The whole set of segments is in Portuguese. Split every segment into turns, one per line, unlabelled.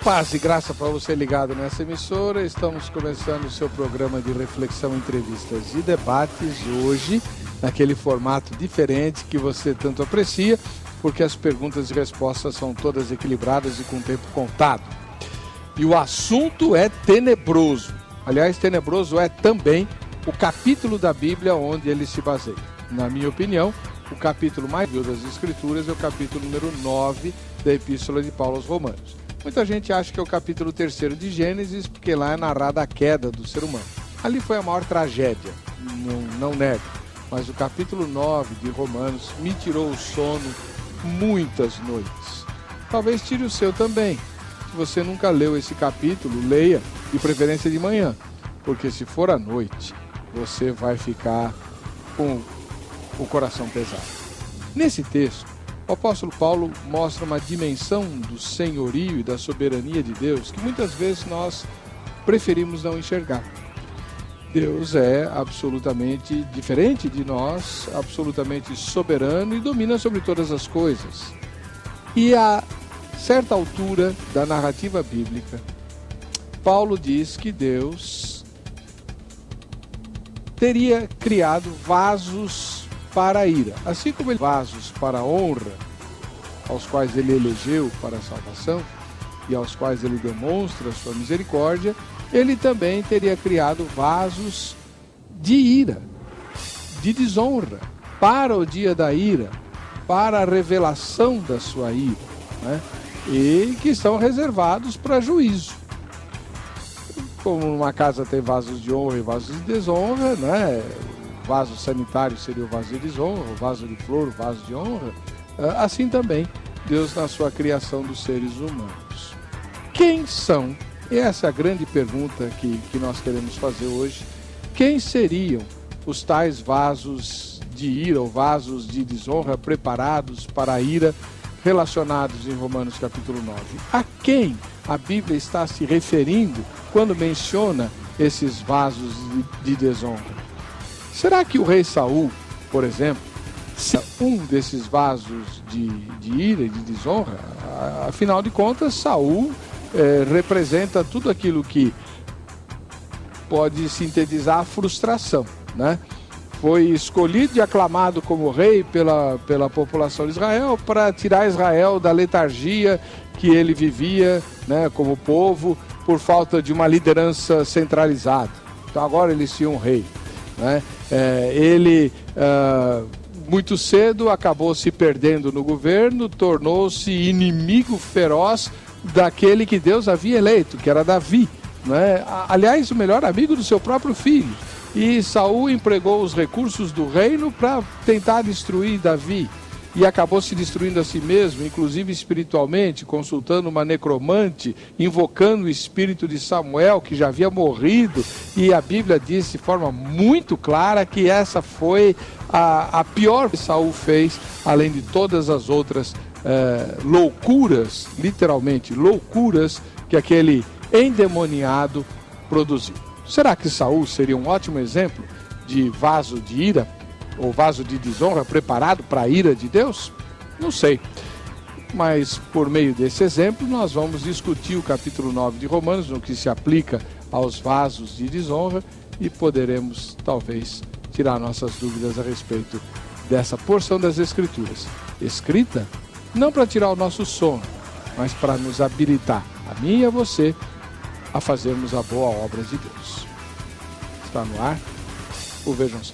Paz e graça para você ligado nessa emissora. Estamos começando o seu programa de reflexão, entrevistas e debates. Hoje, naquele formato diferente que você tanto aprecia, porque as perguntas e respostas são todas equilibradas e com tempo contado. E o assunto é tenebroso. Aliás, tenebroso é também o capítulo da Bíblia onde ele se baseia. Na minha opinião, o capítulo mais viu das Escrituras é o capítulo número 9 da Epístola de Paulo aos Romanos. Muita gente acha que é o capítulo 3º de Gênesis, porque lá é narrada a queda do ser humano. Ali foi a maior tragédia, não nego. Mas o capítulo 9 de Romanos me tirou o sono muitas noites. Talvez tire o seu também. Se você nunca leu esse capítulo, leia, de preferência de manhã. Porque se for à noite, você vai ficar com o coração pesado. Nesse texto, o apóstolo Paulo mostra uma dimensão do senhorio e da soberania de Deus que muitas vezes nós preferimos não enxergar. Deus é absolutamente diferente de nós, absolutamente soberano e domina sobre todas as coisas. E a certa altura da narrativa bíblica, Paulo diz que Deus teria criado vasos para a ira, assim como ele vasos para a honra, aos quais ele elegeu para a salvação e aos quais ele demonstra a sua misericórdia, ele também teria criado vasos de ira, de desonra, para o dia da ira, para a revelação da sua ira, né? E que estão reservados para juízo. Como numa casa tem vasos de honra e vasos de desonra, né? O vaso sanitário seria o vaso de desonra, o vaso de flor, o vaso de honra. Assim também, Deus na sua criação dos seres humanos. Quem são? E essa é a grande pergunta que nós queremos fazer hoje. Quem seriam os tais vasos de ira ou vasos de desonra preparados para a ira relacionados em Romanos capítulo 9? A quem a Bíblia está se referindo quando menciona esses vasos de desonra? Será que o rei Saul, por exemplo, é um desses vasos de ira e de desonra? Afinal de contas, Saul representa tudo aquilo que pode sintetizar a frustração, né? Foi escolhido e aclamado como rei pela população de Israel para tirar Israel da letargia que ele vivia, né, como povo, por falta de uma liderança centralizada. Então agora eles tinham um rei, né? Ele muito cedo acabou se perdendo no governo, tornou-se inimigo feroz daquele que Deus havia eleito, que era Davi, né? Aliás, o melhor amigo do seu próprio filho. E Saul empregou os recursos do reino para tentar destruir Davi. E acabou se destruindo a si mesmo, inclusive espiritualmente, consultando uma necromante, invocando o espírito de Samuel, que já havia morrido. E a Bíblia diz de forma muito clara que essa foi a pior que Saul fez, além de todas as outras loucuras, literalmente loucuras, que aquele endemoniado produziu. Será que Saul seria um ótimo exemplo de vaso de ira? Ou vaso de desonra preparado para a ira de Deus? Não sei. Mas por meio desse exemplo nós vamos discutir o capítulo 9 de Romanos, no que se aplica aos vasos de desonra, e poderemos talvez tirar nossas dúvidas a respeito dessa porção das Escrituras. Escrita não para tirar o nosso sono, mas para nos habilitar, a mim e a você, a fazermos a boa obra de Deus. Está no ar o Vejam Só.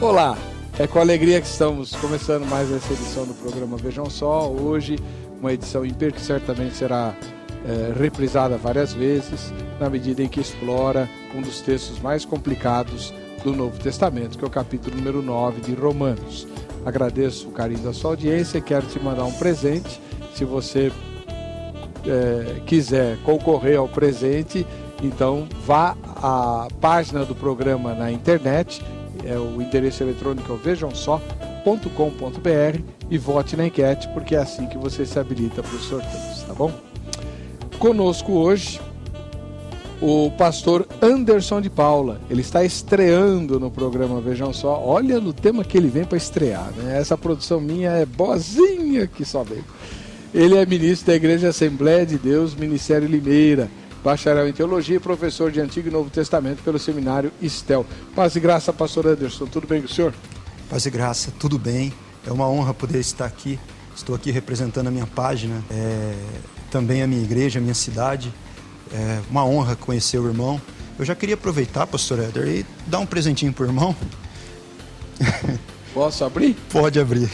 Olá, é com alegria que estamos começando mais essa edição do programa Vejam Só. Hoje, uma edição ímpar que certamente será reprisada várias vezes, na medida em que explora um dos textos mais complicados do Novo Testamento, que é o capítulo número 9 de Romanos. Agradeço o carinho da sua audiência e quero te mandar um presente. Se você quiser concorrer ao presente, então vá à página do programa na internet. O endereço eletrônico é vejamsó.com.br e vote na enquete, porque é assim que você se habilita para os sorteios, tá bom? Conosco hoje o pastor Anderson de Paula. Ele está estreando no programa Vejam Só. Olha no tema que ele vem para estrear, né? Essa produção minha é boazinha que só veio. Ele é ministro da Igreja Assembleia de Deus, Ministério Limeira, bacharel em Teologia e professor de Antigo e Novo Testamento pelo Seminário Estel. Paz e graça, pastor Anderson. Tudo bem com o senhor?
Paz e graça, tudo bem. É uma honra poder estar aqui. Estou aqui representando a minha página, também a minha igreja, a minha cidade. É uma honra conhecer o irmão. Eu já queria aproveitar, pastor Éder, e dar um presentinho para o irmão.
Posso abrir?
Pode abrir.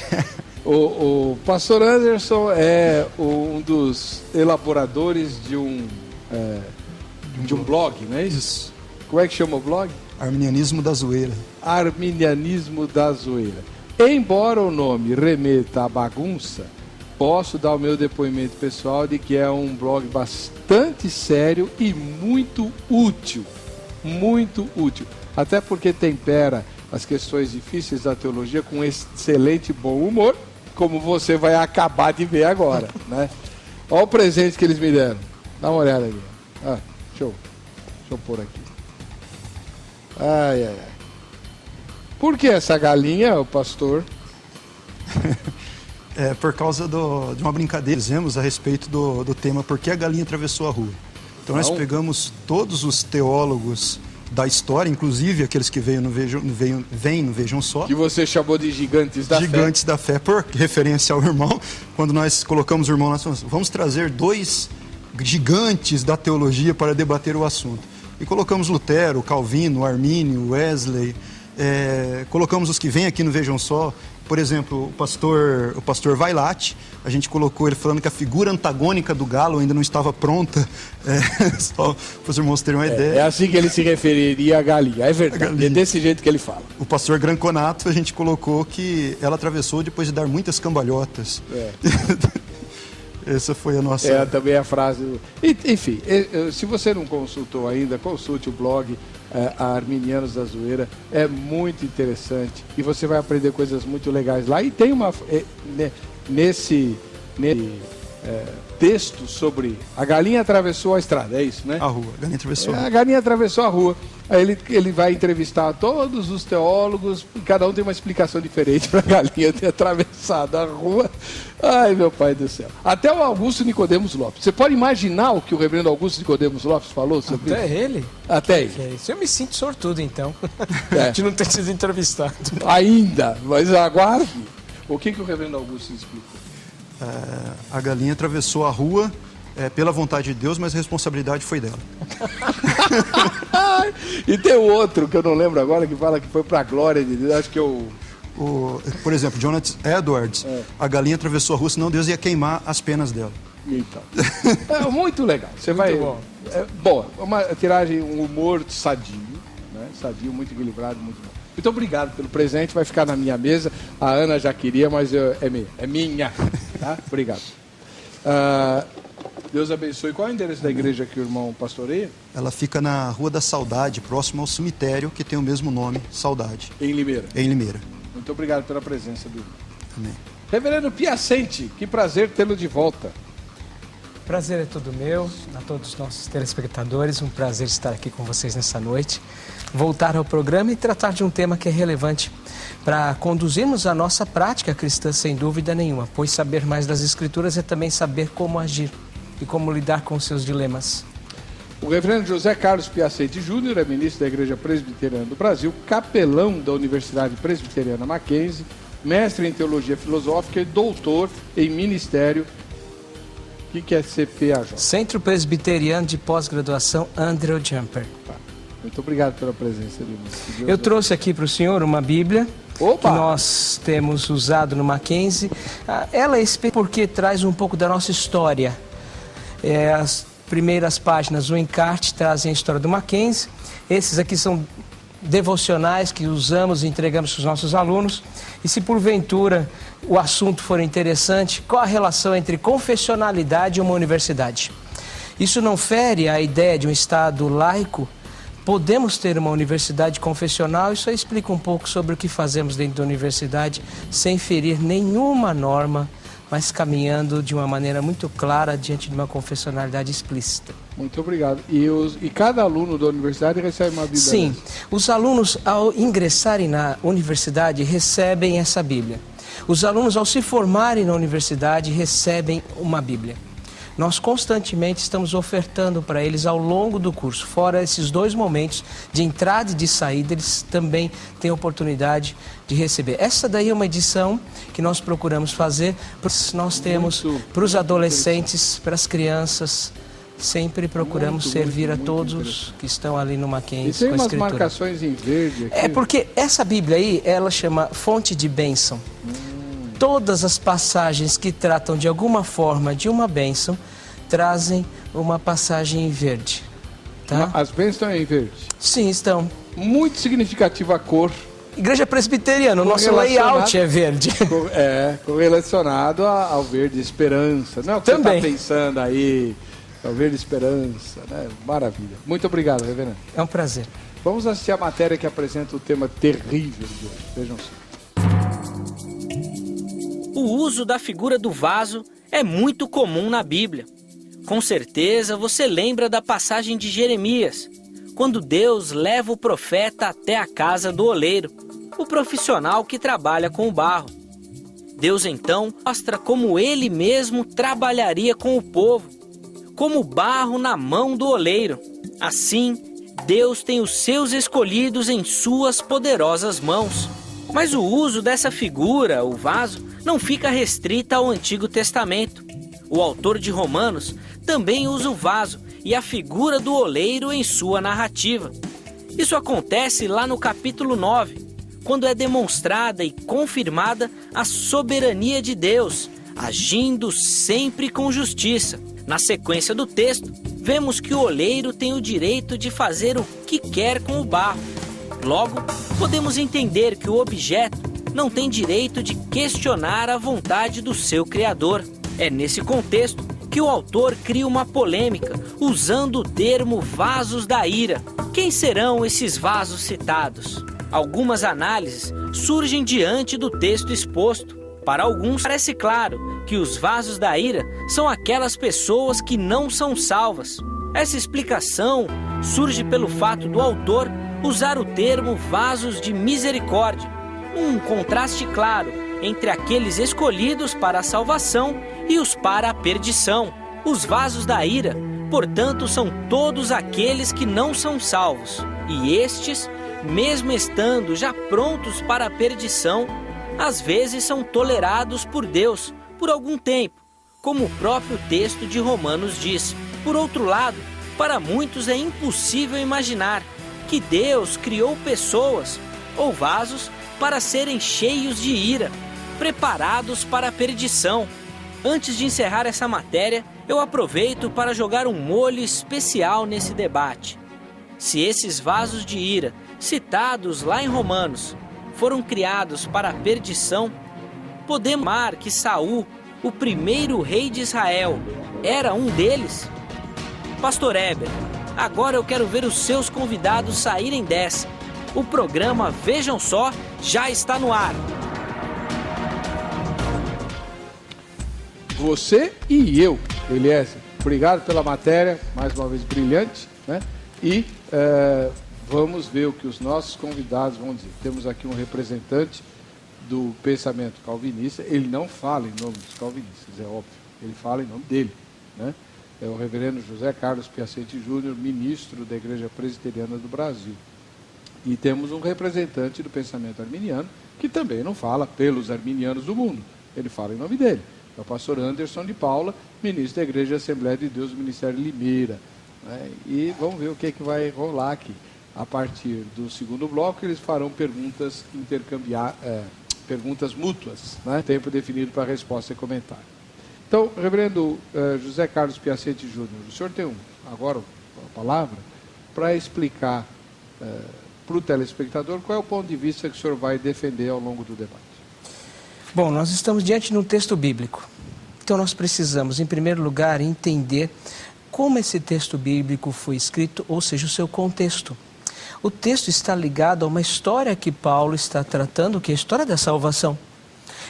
O pastor Anderson é um dos elaboradores de um blog, não é isso? Como é que chama o blog?
Arminianismo da Zoeira.
Arminianismo da Zoeira. Embora o nome remeta à bagunça, posso dar o meu depoimento pessoal de que é um blog bastante sério e muito útil. Muito útil. Até porque tempera as questões difíceis da teologia com excelente bom humor, como você vai acabar de ver agora, né? Olha o presente que eles me deram. Dá uma olhada aqui. Deixa eu pôr aqui. Ai. Por que essa galinha, o pastor?
É por causa de uma brincadeira que fizemos a respeito do tema Por que a galinha atravessou a rua. Então nós pegamos todos os teólogos da história, inclusive aqueles que vêm no Vejam Só.
Que você chamou de gigantes da fé.
Gigantes da fé, por referência ao irmão. Quando nós colocamos o irmão, nós falamos, vamos trazer 2 gigantes da teologia para debater o assunto. E colocamos Lutero, Calvino, Armínio, Wesley, colocamos os que vêm aqui no Vejam Só. Por exemplo, o pastor Vailate, a gente colocou ele falando que a figura antagônica do galo ainda não estava pronta, só para os irmãos terem uma ideia.
É assim que ele se referiria à galinha, é verdade, é desse jeito que ele fala.
O pastor Granconato, a gente colocou que ela atravessou depois de dar muitas cambalhotas. Essa foi a nossa...
também a frase... Enfim, se você não consultou ainda, consulte o blog Arminianos da Zoeira. É muito interessante e você vai aprender coisas muito legais lá. E tem nesse texto sobre a galinha atravessou a estrada, é isso, né?
A rua, a galinha atravessou a rua.
A galinha atravessou a rua. Aí ele vai entrevistar todos os teólogos, e cada um tem uma explicação diferente para a galinha ter atravessado a rua. Ai, meu pai do céu. Até o Augusto Nicodemos Lopes. Você pode imaginar o que o reverendo Augusto Nicodemos Lopes falou sobre isso?
Até ele?
Até ele.
Eu me sinto sortudo, então, de não ter sido entrevistado.
Ainda, mas aguarde. O que o reverendo Augusto explicou?
A galinha atravessou a rua pela vontade de Deus, mas a responsabilidade foi dela.
E tem o outro, que eu não lembro agora, que fala que foi para a glória de Deus. Acho que
por exemplo, Jonathan Edwards, a galinha atravessou a rua, senão Deus ia queimar as penas dela.
Então, é muito legal. Você
muito bom.
Bom, uma tiragem, um humor sadio, né? Sadio, muito equilibrado, muito bom. Muito obrigado pelo presente, vai ficar na minha mesa. A Ana já queria, mas é minha. Tá? Obrigado. Deus abençoe. Qual é o endereço da igreja que o irmão pastoreia?
Ela fica na Rua da Saudade, próximo ao cemitério, que tem o mesmo nome, Saudade.
Em Limeira?
Em Limeira.
Muito obrigado pela presença do irmão.
Amém.
Reverendo Piacente, que prazer tê-lo de volta.
Prazer é todo meu, a todos os nossos telespectadores, um prazer estar aqui com vocês nessa noite, voltar ao programa e tratar de um tema que é relevante para conduzirmos a nossa prática cristã, sem dúvida nenhuma, pois saber mais das Escrituras é também saber como agir e como lidar com seus dilemas.
O reverendo José Carlos Piacente Júnior é ministro da Igreja Presbiteriana do Brasil, capelão da Universidade Presbiteriana Mackenzie, mestre em Teologia Filosófica e doutor em Ministério. O que é CPAJ?
Centro Presbiteriano de Pós-Graduação Andrew Jumper.
Muito obrigado pela presença, irmão.
Eu trouxe aqui para o senhor uma Bíblia.
Opa!
Que nós temos usado no Mackenzie. Ela é especial porque traz um pouco da nossa história. As primeiras páginas, o encarte, trazem a história do Mackenzie. Esses aqui são devocionais que usamos e entregamos para os nossos alunos. E se porventura o assunto for interessante, qual a relação entre confessionalidade e uma universidade? Isso não fere a ideia de um Estado laico? Podemos ter uma universidade confessional? Isso aí explica um pouco sobre o que fazemos dentro da universidade, sem ferir nenhuma norma, mas caminhando de uma maneira muito clara diante de uma confessionalidade explícita.
Muito obrigado. E cada aluno da universidade recebe uma Bíblia?
Sim, os alunos ao ingressarem na universidade recebem essa Bíblia. Os alunos ao se formarem na universidade recebem uma Bíblia. Nós constantemente estamos ofertando para eles ao longo do curso. Fora esses 2 momentos de entrada e de saída, eles também têm oportunidade de receber. Essa daí é uma edição que nós procuramos fazer. Nós temos para os adolescentes, para as crianças. Sempre procuramos servir a todos que estão ali no Mackenzie.
E tem
com a
umas
escritura.
marcações em verde aqui.
É porque essa Bíblia aí, ela chama Fonte de Bênção. Todas as passagens que tratam de alguma forma de uma bênção trazem uma passagem em verde. Tá?
As bênçãos estão em verde?
Sim, estão.
Muito significativa a cor.
Igreja Presbiteriana, o nosso layout é verde.
Correlacionado ao verde esperança. Não é o que
Também.
você está pensando aí. É o verde esperança, né? Maravilha. Muito obrigado, reverendo.
É um prazer.
Vamos assistir a matéria que apresenta o tema terrível de hoje. Vejam só.
O uso da figura do vaso é muito comum na Bíblia. Com certeza você lembra da passagem de Jeremias, quando Deus leva o profeta até a casa do oleiro, o profissional que trabalha com o barro. Deus então mostra como ele mesmo trabalharia com o povo, como barro na mão do oleiro. Assim, Deus tem os seus escolhidos em suas poderosas mãos. Mas o uso dessa figura, o vaso, não fica restrita ao Antigo Testamento. O autor de Romanos também usa o vaso e a figura do oleiro em sua narrativa. Isso acontece lá no capítulo 9, quando é demonstrada e confirmada a soberania de Deus, agindo sempre com justiça. Na sequência do texto, vemos que o oleiro tem o direito de fazer o que quer com o barro. Logo, podemos entender que o objeto não tem direito de questionar a vontade do seu criador. É nesse contexto que o autor cria uma polêmica, usando o termo vasos da ira. Quem serão esses vasos citados? Algumas análises surgem diante do texto exposto. Para alguns, parece claro que os vasos da ira são aquelas pessoas que não são salvas. Essa explicação surge pelo fato do autor usar o termo vasos de misericórdia, um contraste claro entre aqueles escolhidos para a salvação e os para a perdição. Os vasos da ira, portanto, são todos aqueles que não são salvos, e estes, mesmo estando já prontos para a perdição, às vezes são tolerados por Deus por algum tempo, como o próprio texto de Romanos diz. Por outro lado, para muitos é impossível imaginar que Deus criou pessoas ou vasos para serem cheios de ira, preparados para a perdição. Antes de encerrar essa matéria, eu aproveito para jogar um molho especial nesse debate. Se esses vasos de ira, citados lá em Romanos, foram criados para a perdição, podemos afirmar que Saul, o primeiro rei de Israel, era um deles? Pastor Heber, agora eu quero ver os seus convidados saírem dessa. O programa Vejam Só já está no ar.
Você e eu, Eliezer. Obrigado pela matéria, mais uma vez brilhante, né? E vamos ver o que os nossos convidados vão dizer. Temos aqui um representante do pensamento calvinista. Ele não fala em nome dos calvinistas, é óbvio. Ele fala em nome dele, né? É o reverendo José Carlos Piacente Júnior, ministro da Igreja Presbiteriana do Brasil. E temos um representante do pensamento arminiano, que também não fala pelos arminianos do mundo. Ele fala em nome dele. É o pastor Anderson de Paula, ministro da Igreja Assembleia de Deus do Ministério Limeira, né? E vamos ver o que vai rolar aqui. A partir do segundo bloco, eles farão perguntas perguntas mútuas, né? Tempo definido para resposta e comentário. Então, reverendo José Carlos Piacente Júnior, o senhor tem agora a palavra para explicar para o telespectador qual é o ponto de vista que o senhor vai defender ao longo do debate.
Bom, nós estamos diante de um texto bíblico. Então nós precisamos, em primeiro lugar, entender como esse texto bíblico foi escrito, ou seja, o seu contexto. O texto está ligado a uma história que Paulo está tratando, que é a história da salvação.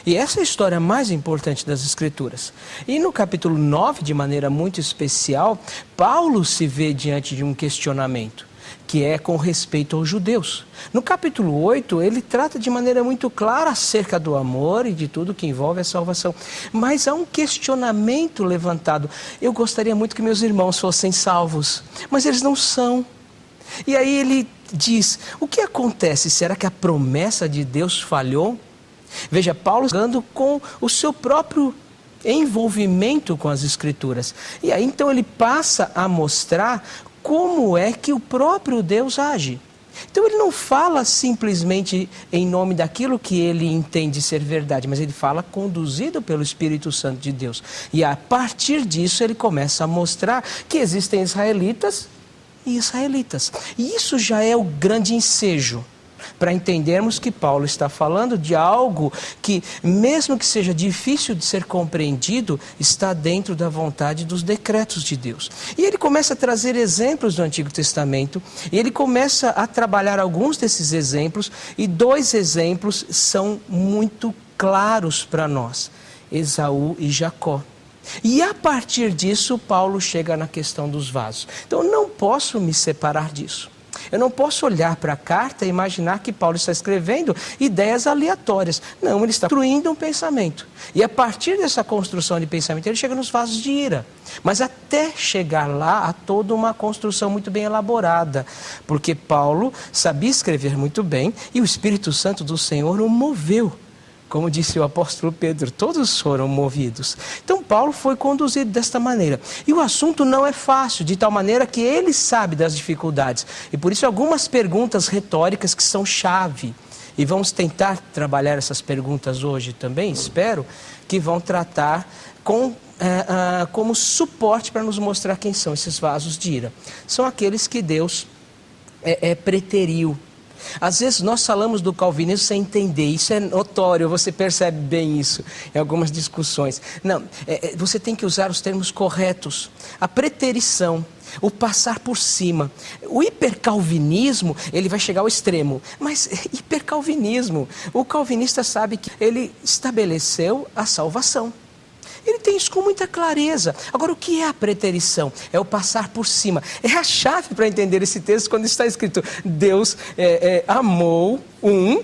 E essa é a história mais importante das Escrituras. E no capítulo 9, de maneira muito especial, Paulo se vê diante de um questionamento, que é com respeito aos judeus. No capítulo 8, ele trata de maneira muito clara acerca do amor e de tudo que envolve a salvação. Mas há um questionamento levantado. Eu gostaria muito que meus irmãos fossem salvos, mas eles não são. E aí ele diz, o que acontece? Será que a promessa de Deus falhou? Veja, Paulo jogando com o seu próprio envolvimento com as Escrituras. E aí então ele passa a mostrar como é que o próprio Deus age. Então ele não fala simplesmente em nome daquilo que ele entende ser verdade, mas ele fala conduzido pelo Espírito Santo de Deus. E a partir disso ele começa a mostrar que existem israelitas e israelitas. E isso já é o grande ensejo para entendermos que Paulo está falando de algo que, mesmo que seja difícil de ser compreendido, está dentro da vontade dos decretos de Deus. E ele começa a trazer exemplos do Antigo Testamento, e ele começa a trabalhar alguns desses exemplos, e 2 exemplos são muito claros para nós: Esaú e Jacó. E a partir disso, Paulo chega na questão dos vasos. Então eu não posso me separar disso. Eu não posso olhar para a carta e imaginar que Paulo está escrevendo ideias aleatórias. Não, ele está construindo um pensamento. E a partir dessa construção de pensamento, ele chega nos vasos de ira. Mas até chegar lá, há toda uma construção muito bem elaborada. Porque Paulo sabia escrever muito bem e o Espírito Santo do Senhor o moveu. Como disse o apóstolo Pedro, todos foram movidos. Então Paulo foi conduzido desta maneira. E o assunto não é fácil, de tal maneira que ele sabe das dificuldades. E por isso algumas perguntas retóricas que são chave. E vamos tentar trabalhar essas perguntas hoje também, espero, que vão tratar como suporte para nos mostrar quem são esses vasos de ira. São aqueles que Deus preteriu. Às vezes nós falamos do calvinismo sem entender, isso é notório, você percebe bem isso em algumas discussões. Não, você tem que usar os termos corretos. A preterição, o passar por cima. O hipercalvinismo, ele vai chegar ao extremo. Mas hipercalvinismo, o calvinista sabe que ele estabeleceu a salvação. Ele tem isso com muita clareza. Agora, o que é a preterição? É o passar por cima. É a chave para entender esse texto quando está escrito: Deus amou um,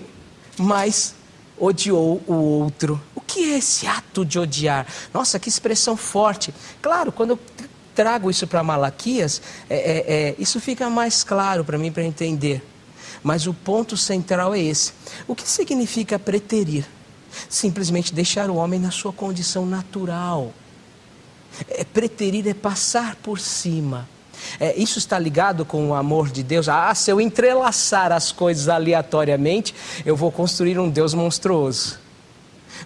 mas odiou o outro. O que é esse ato de odiar? Nossa, que expressão forte. Claro, quando eu trago isso para Malaquias, isso fica mais claro para mim, para entender. Mas o ponto central é esse. O que significa preterir? Simplesmente deixar o homem na sua condição natural. Preterir é passar por cima. Isso está ligado com o amor de Deus. Se eu entrelaçar as coisas aleatoriamente, eu vou construir um Deus monstruoso.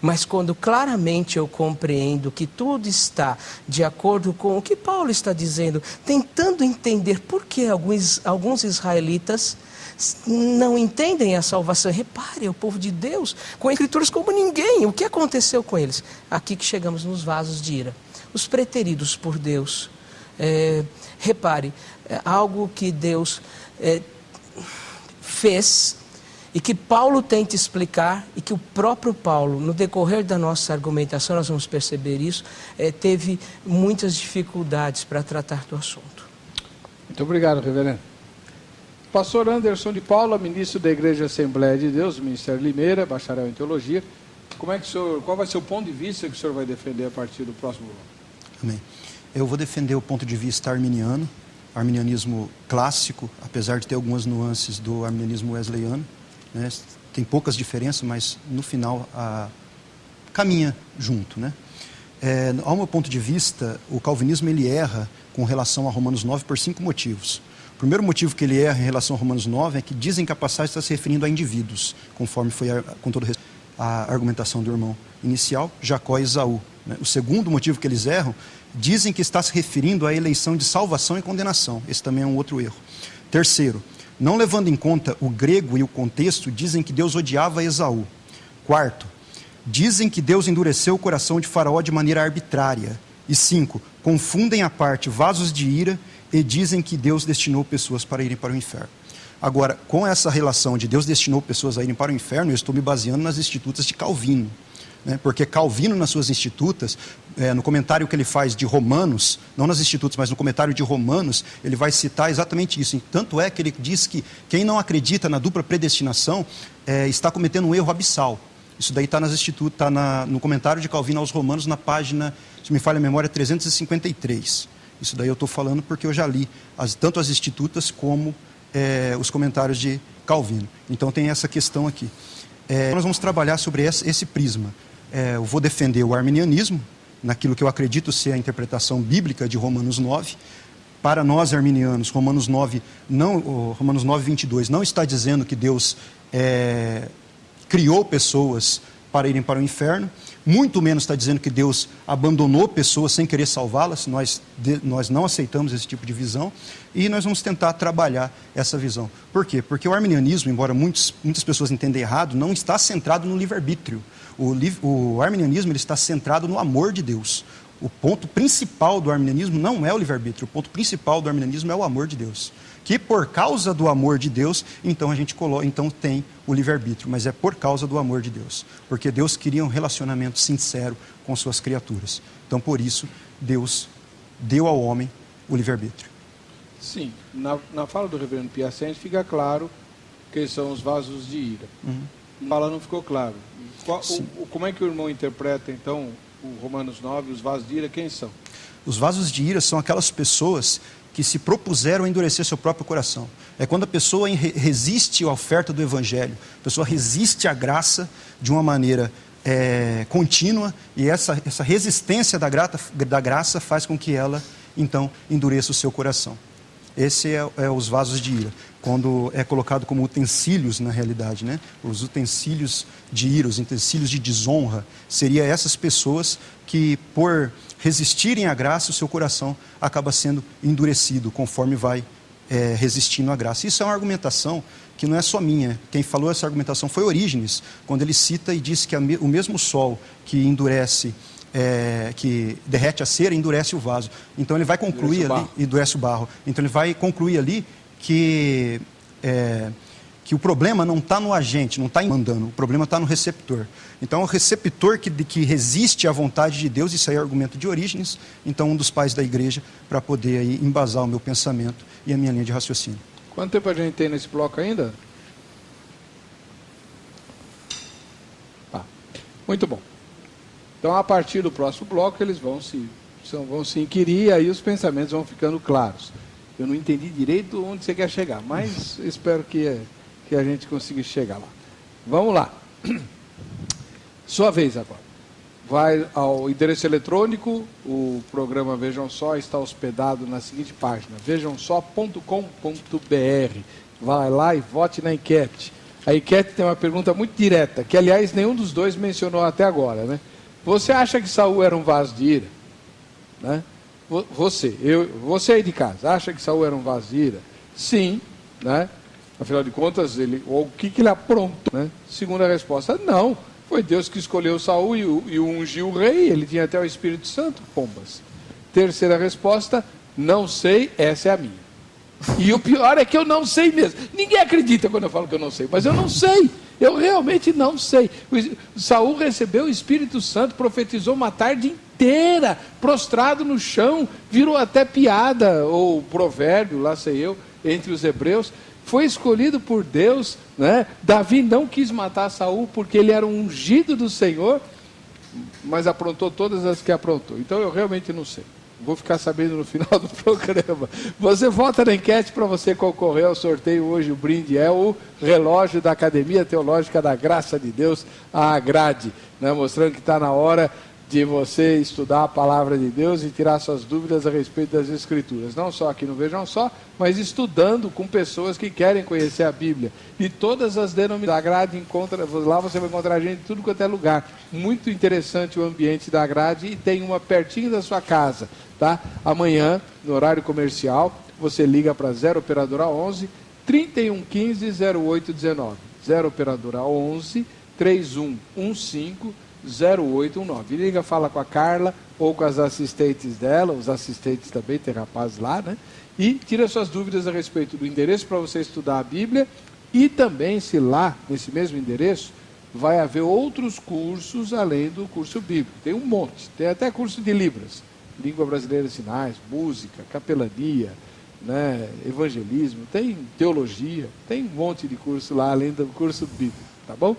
Mas quando claramente eu compreendo que tudo está de acordo com o que Paulo está dizendo, tentando entender por que alguns israelitas não entendem a salvação. Repare, o povo de Deus, com escrituras como ninguém, o que aconteceu com eles? Aqui que chegamos nos vasos de ira. Os preteridos por Deus. Repare, algo que Deus fez e que Paulo tenta explicar, e que o próprio Paulo, no decorrer da nossa argumentação, nós vamos perceber isso, teve muitas dificuldades para tratar do assunto.
Muito obrigado, reverendo. Pastor Anderson de Paula, ministro da Igreja Assembleia de Deus, Ministério Limeira, bacharel em Teologia. Qual vai ser o ponto de vista que o senhor vai defender a partir do próximo bloco?
Amém. Eu vou defender o ponto de vista arminiano, arminianismo clássico, apesar de ter algumas nuances do arminianismo wesleyano, né? Tem poucas diferenças, mas no final caminha junto, né? Ao meu ponto de vista, o calvinismo ele erra com relação a Romanos 9 por 5 motivos. O primeiro motivo que ele erra em relação a Romanos 9 é que dizem que a passagem está se referindo a indivíduos, conforme foi com todo a argumentação do irmão inicial, Jacó e Esaú. O segundo motivo que eles erram, dizem que está se referindo à eleição de salvação e condenação. Esse também é um outro erro. Terceiro, não levando em conta o grego e o contexto, dizem que Deus odiava Esaú. Quarto, dizem que Deus endureceu o coração de Faraó de maneira arbitrária. E 5, confundem à parte vasos de ira e dizem que Deus destinou pessoas para irem para o inferno. Agora, com essa relação de Deus destinou pessoas a irem para o inferno, eu estou me baseando nas institutas de Calvino. né? Porque Calvino, nas suas Institutas, no comentário que ele faz de Romanos, não nas Institutas, mas no comentário de Romanos, ele vai citar exatamente isso. Tanto é que ele diz que quem não acredita na dupla predestinação está cometendo um erro abissal. Isso daí está nas Institutas, está no comentário de Calvino aos Romanos, na página, se me falha a memória, 353. Isso daí eu estou falando porque eu já li tanto as Institutas como os comentários de Calvino. Então tem essa questão aqui. Nós vamos trabalhar sobre esse prisma. Eu vou defender o arminianismo, naquilo que eu acredito ser a interpretação bíblica de Romanos 9. Para nós, arminianos, Romanos 9, 22, não está dizendo que Deus criou pessoas para irem para o inferno, muito menos está dizendo que Deus abandonou pessoas sem querer salvá-las. Nós não aceitamos esse tipo de visão e nós vamos tentar trabalhar essa visão. Por quê? Porque o arminianismo, embora muitas pessoas entendam errado, não está centrado no livre-arbítrio. O arminianismo ele está centrado no amor de Deus. O ponto principal do arminianismo não é o livre-arbítrio, o ponto principal do arminianismo é o amor de Deus. Que por causa do amor de Deus, então então tem o livre-arbítrio, mas é por causa do amor de Deus. Porque Deus queria um relacionamento sincero com suas criaturas. Então, por isso, Deus deu ao homem o livre-arbítrio.
Sim, na fala do reverendo Piacente fica claro que são os vasos de ira. A fala não ficou claro. Como é que o irmão interpreta, então, o Romanos 9, os vasos de ira, quem são?
Os vasos de ira são aquelas pessoas que se propuseram a endurecer seu próprio coração. É quando a pessoa resiste à oferta do Evangelho, a pessoa resiste à graça de uma maneira contínua, e essa resistência da graça faz com que ela, então, endureça o seu coração. Esse é os vasos de ira, quando é colocado como utensílios na realidade, né? Os utensílios de ira, os utensílios de desonra, seria essas pessoas que, por resistirem à graça, o seu coração acaba sendo endurecido, conforme vai resistindo à graça. Isso é uma argumentação que não é só minha. Quem falou essa argumentação foi Orígenes, quando ele cita e diz que o mesmo sol que endurece, que derrete a cera, endurece o vaso. Então ele vai concluir ali, endurece o barro. Então ele vai concluir ali que o problema não está no agente, não está mandando, o problema está no receptor. Então, o receptor que resiste à vontade de Deus, isso aí é argumento de Orígenes, então um dos pais da igreja, para poder aí embasar o meu pensamento e a minha linha de raciocínio.
Quanto tempo a gente tem nesse bloco ainda? Muito bom. Então, a partir do próximo bloco, eles vão se inquirir, aí os pensamentos vão ficando claros. Eu não entendi direito onde você quer chegar, mas espero que a gente consiga chegar lá. Vamos lá. Sua vez agora. Vai ao endereço eletrônico, o programa Vejam Só está hospedado na seguinte página, vejamsó.com.br. Vai lá e vote na enquete. A enquete tem uma pergunta muito direta, que aliás nenhum dos dois mencionou até agora, né? Você acha que Saul era um vaso de ira? Né? Você aí de casa, acha que Saul era um vaso de ira? Sim, né? Afinal de contas, o que ele aprontou? Né? Segunda resposta, não. Foi Deus que escolheu Saul e ungiu o rei. Ele tinha até o Espírito Santo, pombas. Terceira resposta, não sei, essa é a minha. E o pior é que eu não sei mesmo. Ninguém acredita quando eu falo que eu não sei, mas eu não sei. Eu realmente não sei. Saul recebeu o Espírito Santo, profetizou uma tarde inteira, prostrado no chão, virou até piada, ou provérbio, lá sei eu, entre os hebreus. Foi escolhido por Deus, né? Davi não quis matar Saul porque ele era um ungido do Senhor, mas aprontou todas as que aprontou. Então eu realmente não sei. Vou ficar sabendo no final do programa. Você vota na enquete para você concorrer ao sorteio hoje. O brinde é o relógio da Academia Teológica da Graça de Deus, a Agrade, né? Mostrando que está na hora de você estudar a palavra de Deus e tirar suas dúvidas a respeito das Escrituras. Não só aqui no Vejam Só, mas estudando com pessoas que querem conhecer a Bíblia. E todas as denominações da Grade, lá você vai encontrar gente de tudo quanto é lugar. Muito interessante o ambiente da Grade e tem uma pertinho da sua casa. Tá? Amanhã, no horário comercial, você liga para 0 Operadora 11 3115 0819. 0 Operadora 11 3115 0819. Liga, fala com a Carla ou com as assistentes dela, os assistentes também, tem rapazes lá, né? E tira suas dúvidas a respeito do endereço para você estudar a Bíblia e também se lá, nesse mesmo endereço, vai haver outros cursos além do curso bíblico. Tem um monte, tem até curso de Libras, língua brasileira de sinais, música, capelania, né, evangelismo, tem teologia, tem um monte de curso lá além do curso bíblico, tá bom?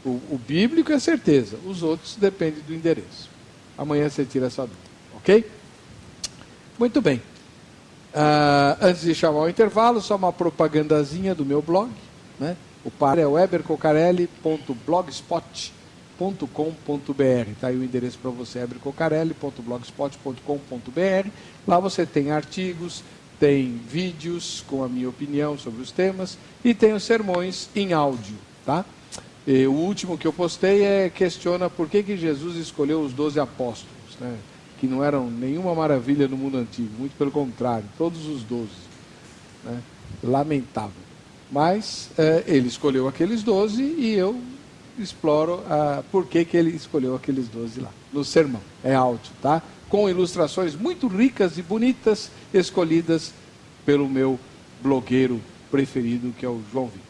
O bíblico é certeza, os outros dependem do endereço. Amanhã você tira essa dúvida, ok? Muito bem. Antes de chamar o intervalo, só uma propagandazinha do meu blog, né? O padre é webercocarelli.blogspot.com.br. Está aí o endereço para você, webercocarelli.blogspot.com.br. Lá você tem artigos, tem vídeos com a minha opinião sobre os temas e tem os sermões em áudio, tá? E o último que eu postei questiona por que Jesus escolheu os 12 apóstolos, né? Que não eram nenhuma maravilha no mundo antigo, muito pelo contrário, todos os 12, né? Lamentável. Mas ele escolheu aqueles 12 e eu exploro por que ele escolheu aqueles 12 lá, no sermão. É áudio, tá? Com ilustrações muito ricas e bonitas, escolhidas pelo meu blogueiro preferido, que é o João Vitor.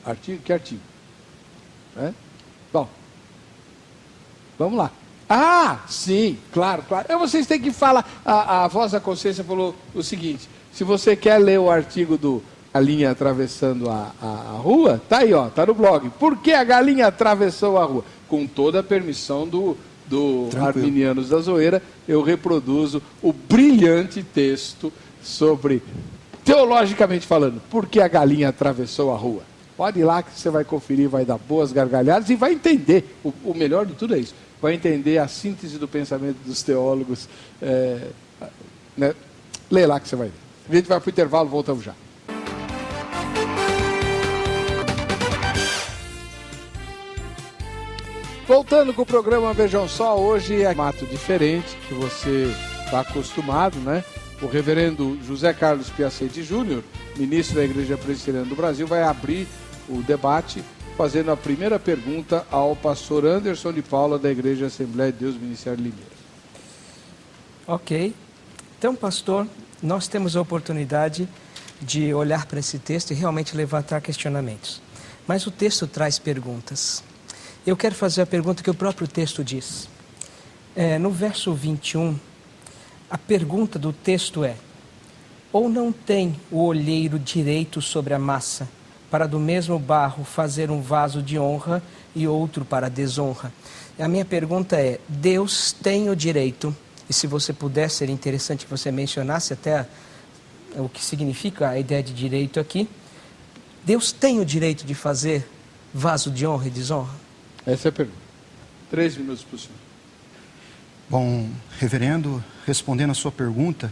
Artigo? Que artigo? Bom, vamos lá. Sim, claro. Vocês têm que falar. A voz da consciência falou o seguinte: se você quer ler o artigo do Galinha Atravessando a Rua, tá aí, ó, tá no blog. Por que a galinha atravessou a rua? Com toda a permissão do Arminianos da Zoeira, eu reproduzo o brilhante texto sobre, teologicamente falando, por que a galinha atravessou a rua. Pode ir lá que você vai conferir, vai dar boas gargalhadas e vai entender. O melhor de tudo é isso. Vai entender a síntese do pensamento dos teólogos. Né? Lê lá que você vai ver. A gente vai para o intervalo, voltamos já. Voltando com o programa Vejam Só, hoje é um formato diferente que você está acostumado, né? O reverendo José Carlos Piacente Júnior, ministro da Igreja Presbiteriana do Brasil, vai abrir o debate fazendo a primeira pergunta ao pastor Anderson de Paula, da Igreja Assembleia de Deus Ministério Limeira.
Ok. Então, pastor, nós temos a oportunidade de olhar para esse texto e realmente levantar questionamentos. Mas o texto traz perguntas. Eu quero fazer a pergunta que o próprio texto diz. No verso 21, a pergunta do texto é: ou não tem o olheiro direito sobre a massa, para do mesmo barro fazer um vaso de honra e outro para desonra? A minha pergunta é: Deus tem o direito, e se você puder, seria interessante que você mencionasse até o que significa a ideia de direito aqui. Deus tem o direito de fazer vaso de honra e desonra?
Essa é a pergunta. 3 minutos para o senhor.
Bom, reverendo, respondendo a sua pergunta,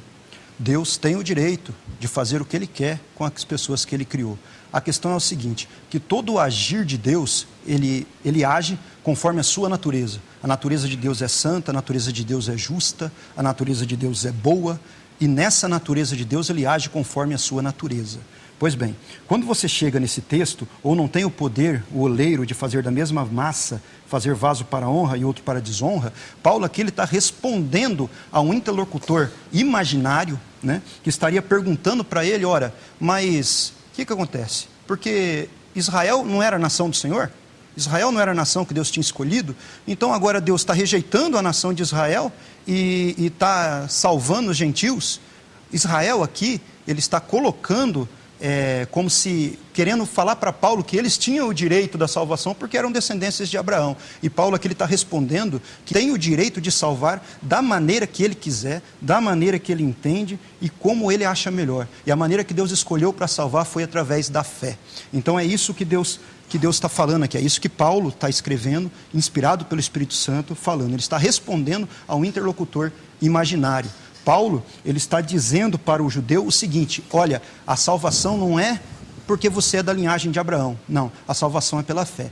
Deus tem o direito de fazer o que Ele quer com as pessoas que Ele criou. A questão é o seguinte, que todo o agir de Deus, ele age conforme a sua natureza. A natureza de Deus é santa, a natureza de Deus é justa, a natureza de Deus é boa, e nessa natureza de Deus Ele age conforme a sua natureza. Pois bem, quando você chega nesse texto, ou não tem o poder, o oleiro, de fazer da mesma massa, fazer vaso para honra e outro para desonra, Paulo aqui está respondendo a um interlocutor imaginário, né, que estaria perguntando para ele: ora, mas o que acontece? Porque Israel não era a nação do Senhor? Israel não era a nação que Deus tinha escolhido? Então agora Deus está rejeitando a nação de Israel e está salvando os gentios? Israel aqui, ele está colocando como se querendo falar para Paulo que eles tinham o direito da salvação porque eram descendências de Abraão. E Paulo aqui está respondendo que tem o direito de salvar da maneira que ele quiser, da maneira que ele entende e como ele acha melhor. E a maneira que Deus escolheu para salvar foi através da fé. Então é isso que Deus está falando aqui, é isso que Paulo está escrevendo, inspirado pelo Espírito Santo, falando. Ele está respondendo a um interlocutor imaginário. Paulo, ele está dizendo para o judeu o seguinte: olha, a salvação não é porque você é da linhagem de Abraão. Não, a salvação é pela fé.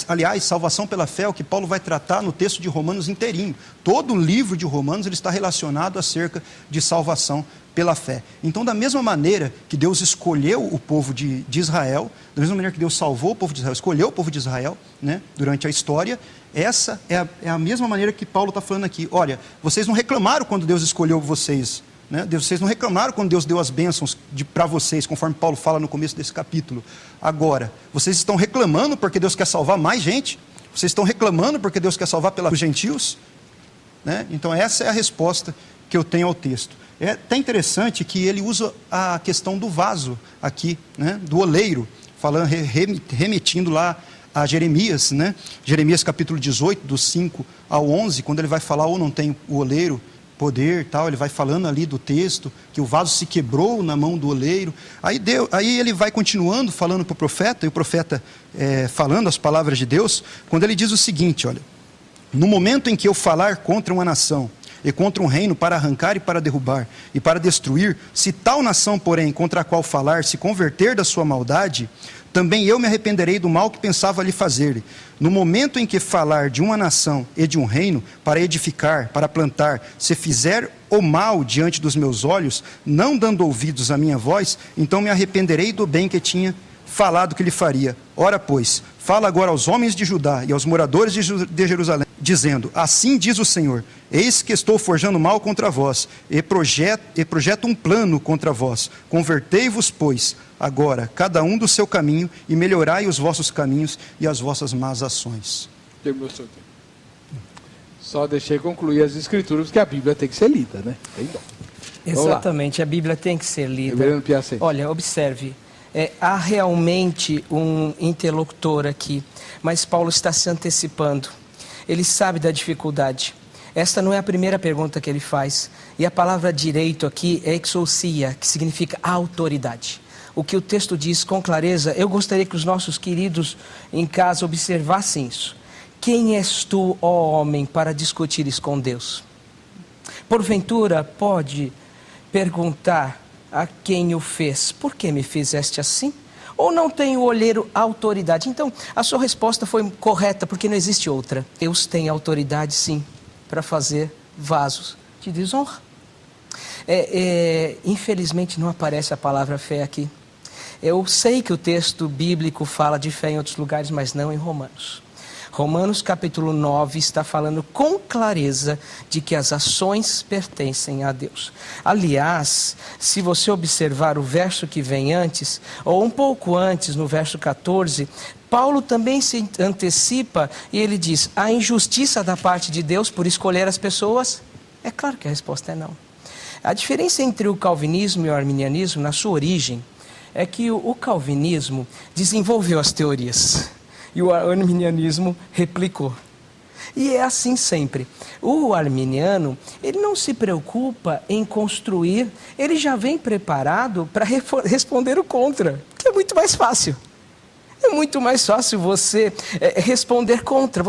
Aliás, salvação pela fé é o que Paulo vai tratar no texto de Romanos inteirinho. Todo o livro de Romanos ele está relacionado acerca de salvação pela fé. Então, da mesma maneira que Deus escolheu o povo de Israel, da mesma maneira que Deus salvou o povo de Israel, escolheu o povo de Israel, né, durante a história, essa é a mesma maneira que Paulo está falando aqui. Olha, vocês não reclamaram quando Deus escolheu vocês né? Vocês não reclamaram quando Deus deu as bênçãos para vocês, conforme Paulo fala no começo desse capítulo. Agora, vocês estão reclamando porque Deus quer salvar mais gente? Vocês estão reclamando porque Deus quer salvar pelos gentios? Né? Então essa é a resposta que eu tenho ao texto. É até interessante que ele usa a questão do vaso aqui, né? Do oleiro, falando, remetindo lá a Jeremias, né? Jeremias capítulo 18, dos 5 ao 11, quando ele vai falar, ou não tem o oleiro poder, tal, ele vai falando ali do texto, que o vaso se quebrou na mão do oleiro. Aí ele vai continuando falando para o profeta, e o profeta falando as palavras de Deus, quando ele diz o seguinte, olha: no momento em que eu falar contra uma nação, e contra um reino para arrancar e para derrubar, e para destruir, se tal nação, porém, contra a qual falar, se converter da sua maldade, também eu me arrependerei do mal que pensava lhe fazer. No momento em que falar de uma nação e de um reino, para edificar, para plantar, se fizer o mal diante dos meus olhos, não dando ouvidos à minha voz, então me arrependerei do bem que tinha falado que lhe faria. Ora, pois, fala agora aos homens de Judá e aos moradores de Jerusalém, dizendo: assim diz o Senhor, eis que estou forjando mal contra vós, e projeto um plano contra vós. Convertei-vos, pois, agora, cada um do seu caminho, e melhorai os vossos caminhos e as vossas más ações.
Só deixei concluir as escrituras, porque a Bíblia tem que ser lida, né? Tem dó.
Exatamente, a Bíblia tem que ser lida.
Reverendo Piacente.
Olha, observe, há realmente um interlocutor aqui, mas Paulo está se antecipando. Ele sabe da dificuldade. Esta não é a primeira pergunta que ele faz. E a palavra direito aqui é exousia, que significa autoridade. O que o texto diz com clareza, eu gostaria que os nossos queridos em casa observassem isso. Quem és tu, ó homem, para discutires com Deus? Porventura pode perguntar a quem o fez: por que me fizeste assim? Ou não tem o olheiro autoridade? Então, a sua resposta foi correta, porque não existe outra. Deus tem autoridade, sim, para fazer vasos de desonra. Infelizmente, não aparece a palavra fé aqui. Eu sei que o texto bíblico fala de fé em outros lugares, mas não em Romanos. Romanos capítulo 9 está falando com clareza de que as ações pertencem a Deus. Aliás, se você observar o verso que vem antes, ou um pouco antes, no verso 14, Paulo também se antecipa e ele diz: a injustiça da parte de Deus por escolher as pessoas? É claro que a resposta é não. A diferença entre o calvinismo e o arminianismo, na sua origem, é que o calvinismo desenvolveu as teorias e o arminianismo replicou. E é assim sempre. O arminiano, ele não se preocupa em construir, ele já vem preparado para responder o contra, que é muito mais fácil. É muito mais fácil você responder contra.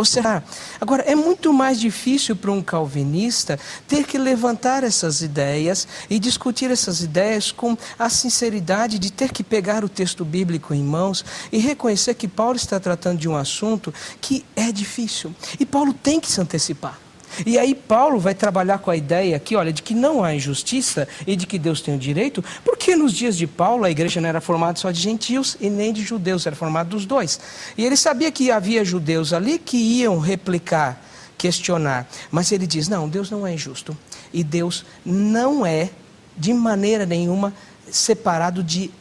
Agora, é muito mais difícil para um calvinista ter que levantar essas ideias e discutir essas ideias com a sinceridade de ter que pegar o texto bíblico em mãos e reconhecer que Paulo está tratando de um assunto que é difícil. E Paulo tem que se antecipar. E aí Paulo vai trabalhar com a ideia aqui, olha, de que não há injustiça e de que Deus tem o direito, porque nos dias de Paulo a igreja não era formada só de gentios e nem de judeus, era formada dos dois. E ele sabia que havia judeus ali que iam replicar, questionar, mas ele diz: não, Deus não é injusto e Deus não é de maneira nenhuma separado de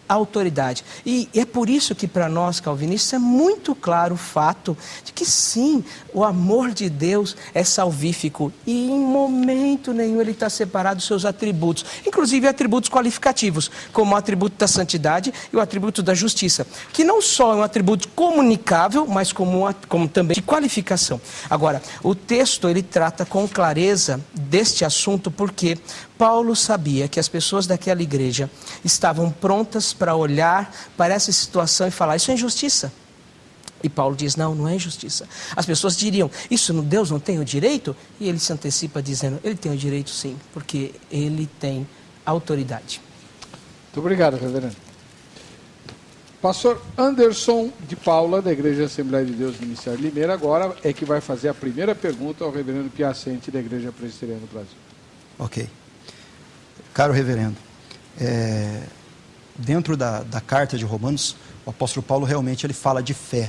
autoridade. E é por isso que para nós calvinistas é muito claro o fato de que sim, o amor de Deus é salvífico e em momento nenhum ele está separado dos seus atributos, inclusive atributos qualificativos, como o atributo da santidade e o atributo da justiça, que não só é um atributo comunicável, mas como também de qualificação. Agora, o texto ele trata com clareza deste assunto porque Paulo sabia que as pessoas daquela igreja estavam prontas para olhar para essa situação e falar: isso é injustiça. E Paulo diz: não, não é injustiça. As pessoas diriam: isso Deus não tem o direito? E ele se antecipa dizendo: ele tem o direito sim, porque ele tem autoridade.
Muito obrigado, reverendo. Pastor Anderson de Paula, da Igreja Assembleia de Deus Ministério Limeira, agora é que vai fazer a primeira pergunta ao reverendo Piacente, da Igreja Presbiteriana do Brasil.
Ok. Caro reverendo, dentro da carta de Romanos, o apóstolo Paulo realmente ele fala de fé.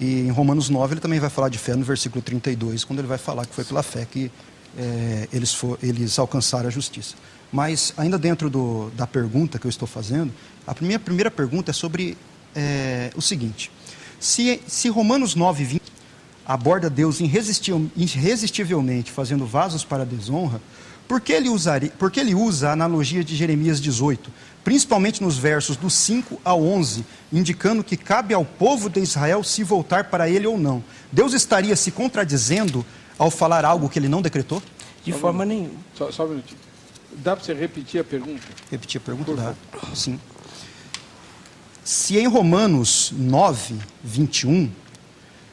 E em Romanos 9 ele também vai falar de fé no versículo 32, quando ele vai falar que foi pela fé que eles alcançaram a justiça. Mas, ainda dentro da pergunta que eu estou fazendo, a minha primeira pergunta é sobre o seguinte. Se Romanos 9:20 aborda Deus irresistivelmente fazendo vasos para a desonra, por que ele usa a analogia de Jeremias 18, principalmente nos versos do 5 ao 11, indicando que cabe ao povo de Israel se voltar para ele ou não? Deus estaria se contradizendo ao falar algo que ele não decretou?
De forma nenhuma.
Só um minutinho. Dá para você repetir a pergunta?
Repetir a pergunta? Dá. Sim. Se em Romanos 9:21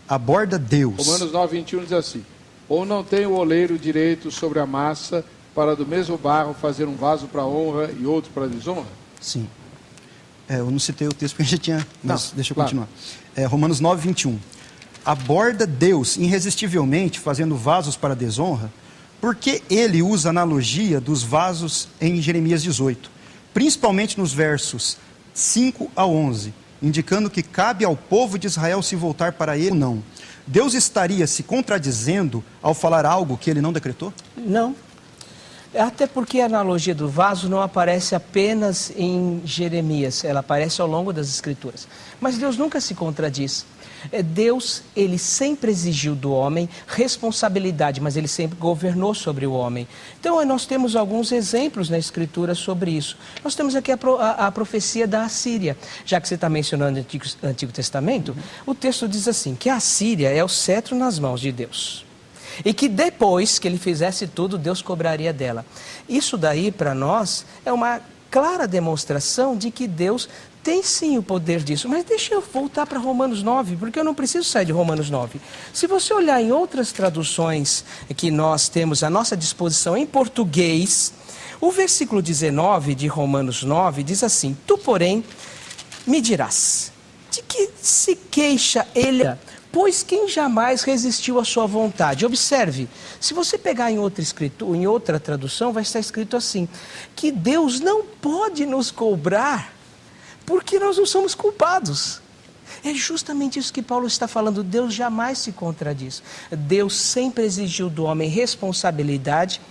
aborda Deus...
Romanos 9:21 diz assim: ou não tem o oleiro direito sobre a massa para do mesmo barro fazer um vaso para honra e outro para desonra?
Sim. Eu não citei o texto porque a gente tinha... Mas deixa eu
claro.
continuar. Romanos 9:21. Aborda Deus irresistivelmente fazendo vasos para desonra, porque ele usa a analogia dos vasos em Jeremias 18, principalmente nos versos 5 a 11, indicando que cabe ao povo de Israel se voltar para ele ou não. Deus estaria se contradizendo ao falar algo que ele não decretou?
Não. Até porque a analogia do vaso não aparece apenas em Jeremias, ela aparece ao longo das Escrituras. Mas Deus nunca se contradiz. Deus, ele sempre exigiu do homem responsabilidade, mas ele sempre governou sobre o homem. Então, nós temos alguns exemplos na Escritura sobre isso. Nós temos aqui a profecia da Assíria. Já que você está mencionando o Antigo Testamento, o texto diz assim, que a Assíria é o cetro nas mãos de Deus. E que depois que ele fizesse tudo, Deus cobraria dela. Isso daí, para nós, é uma clara demonstração de que Deus tem sim o poder disso. Mas deixa eu voltar para Romanos 9, porque eu não preciso sair de Romanos 9. Se você olhar em outras traduções que nós temos à nossa disposição em português, o versículo 19 de Romanos 9 diz assim: tu, porém, me dirás, de que se queixa ele... Pois quem jamais resistiu à sua vontade? Observe, se você pegar em outra tradução, vai estar escrito assim, que Deus não pode nos cobrar porque nós não somos culpados. É justamente isso que Paulo está falando, Deus jamais se contradiz. Deus sempre exigiu do homem responsabilidade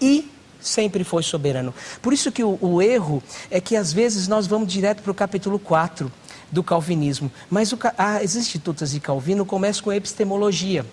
e sempre foi soberano. Por isso que o erro é que às vezes nós vamos direto para o capítulo 4, do calvinismo, mas as institutas de Calvino começam com a epistemologia.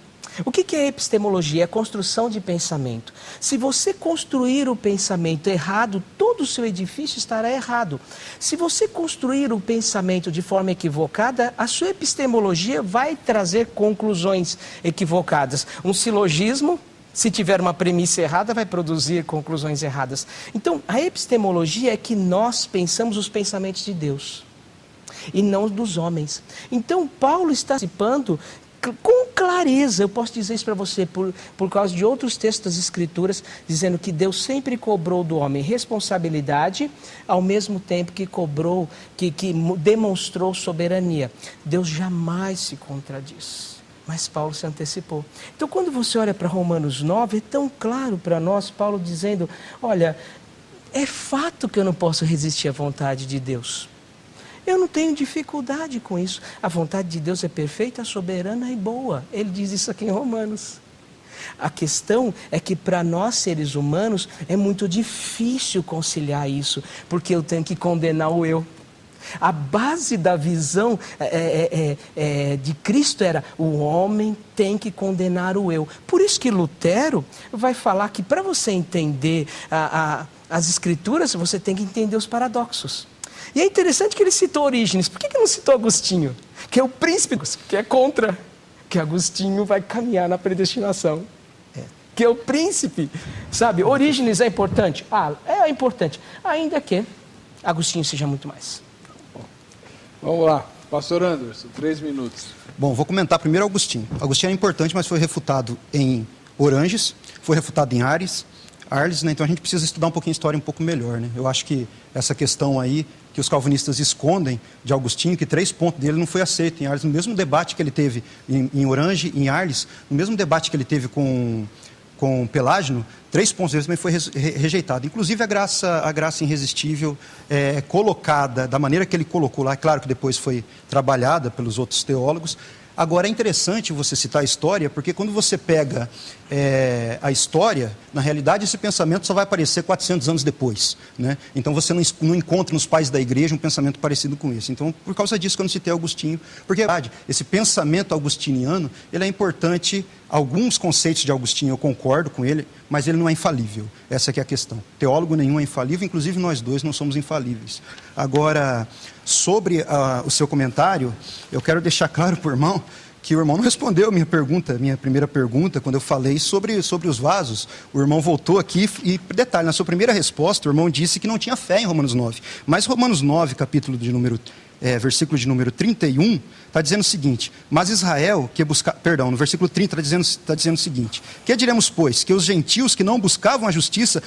O que é epistemologia? É a construção de pensamento. Se você construir o pensamento errado, todo o seu edifício estará errado. Se você construir o pensamento de forma equivocada, a sua epistemologia vai trazer conclusões equivocadas. Um silogismo, se tiver uma premissa errada, vai produzir conclusões erradas. Então, a epistemologia é que nós pensamos os pensamentos de Deus e não dos homens. Então, Paulo está participando com clareza, eu posso dizer isso para você, por causa de outros textos das Escrituras, dizendo que Deus sempre cobrou do homem responsabilidade, ao mesmo tempo que cobrou, que demonstrou soberania. Deus jamais se contradiz. Mas Paulo se antecipou. Então, quando você olha para Romanos 9, é tão claro para nós, Paulo dizendo, olha, é fato que eu não posso resistir à vontade de Deus. Eu não tenho dificuldade com isso. A vontade de Deus é perfeita, soberana e boa. Ele diz isso aqui em Romanos. A questão é que para nós seres humanos é muito difícil conciliar isso, porque eu tenho que condenar o eu. A base da visão de Cristo era o homem tem que condenar o eu. Por isso que Lutero vai falar que para você entender as Escrituras, você tem que entender os paradoxos. E é interessante que ele citou Orígenes. Por que não citou Agostinho? Que é o príncipe, que é contra. Que Agostinho vai caminhar na predestinação. Que é o príncipe. Sabe, Orígenes é importante? É importante. Ainda que Agostinho seja muito mais.
Vamos lá. Pastor Anderson, 3 minutos.
Bom, vou comentar primeiro Agostinho. Agostinho é importante, mas foi refutado em Oranges, foi refutado em Arles, né? Então a gente precisa estudar um pouquinho a história um pouco melhor, né? Eu acho que essa questão aí que os calvinistas escondem de Agostinho, que 3 pontos dele não foi aceito em Arles, no mesmo debate que ele teve em Orange, em Arles, no mesmo debate que ele teve com Pelágio, 3 pontos deles também foi rejeitado. Inclusive a graça irresistível colocada da maneira que ele colocou lá, é claro que depois foi trabalhada pelos outros teólogos. Agora é interessante você citar a história, porque quando você pega a história, na realidade esse pensamento só vai aparecer 400 anos depois, né? Então você não encontra nos pais da igreja um pensamento parecido com esse. Então, por causa disso, quando citei Agostinho, porque esse pensamento agostiniano, ele é importante. Alguns conceitos de Agostinho eu concordo com ele, mas ele não é infalível. Essa que é a questão. Teólogo nenhum é infalível, inclusive nós dois não somos infalíveis. Agora, sobre o seu comentário, eu quero deixar claro para o irmão que o irmão não respondeu a minha primeira pergunta, quando eu falei sobre os vasos. O irmão voltou aqui e, detalhe, na sua primeira resposta, o irmão disse que não tinha fé em Romanos 9. Mas Romanos 9, versículo de número 31, está dizendo o seguinte: mas Israel, no versículo 30 está dizendo o seguinte: que diremos, pois, que os gentios que não buscavam a justiça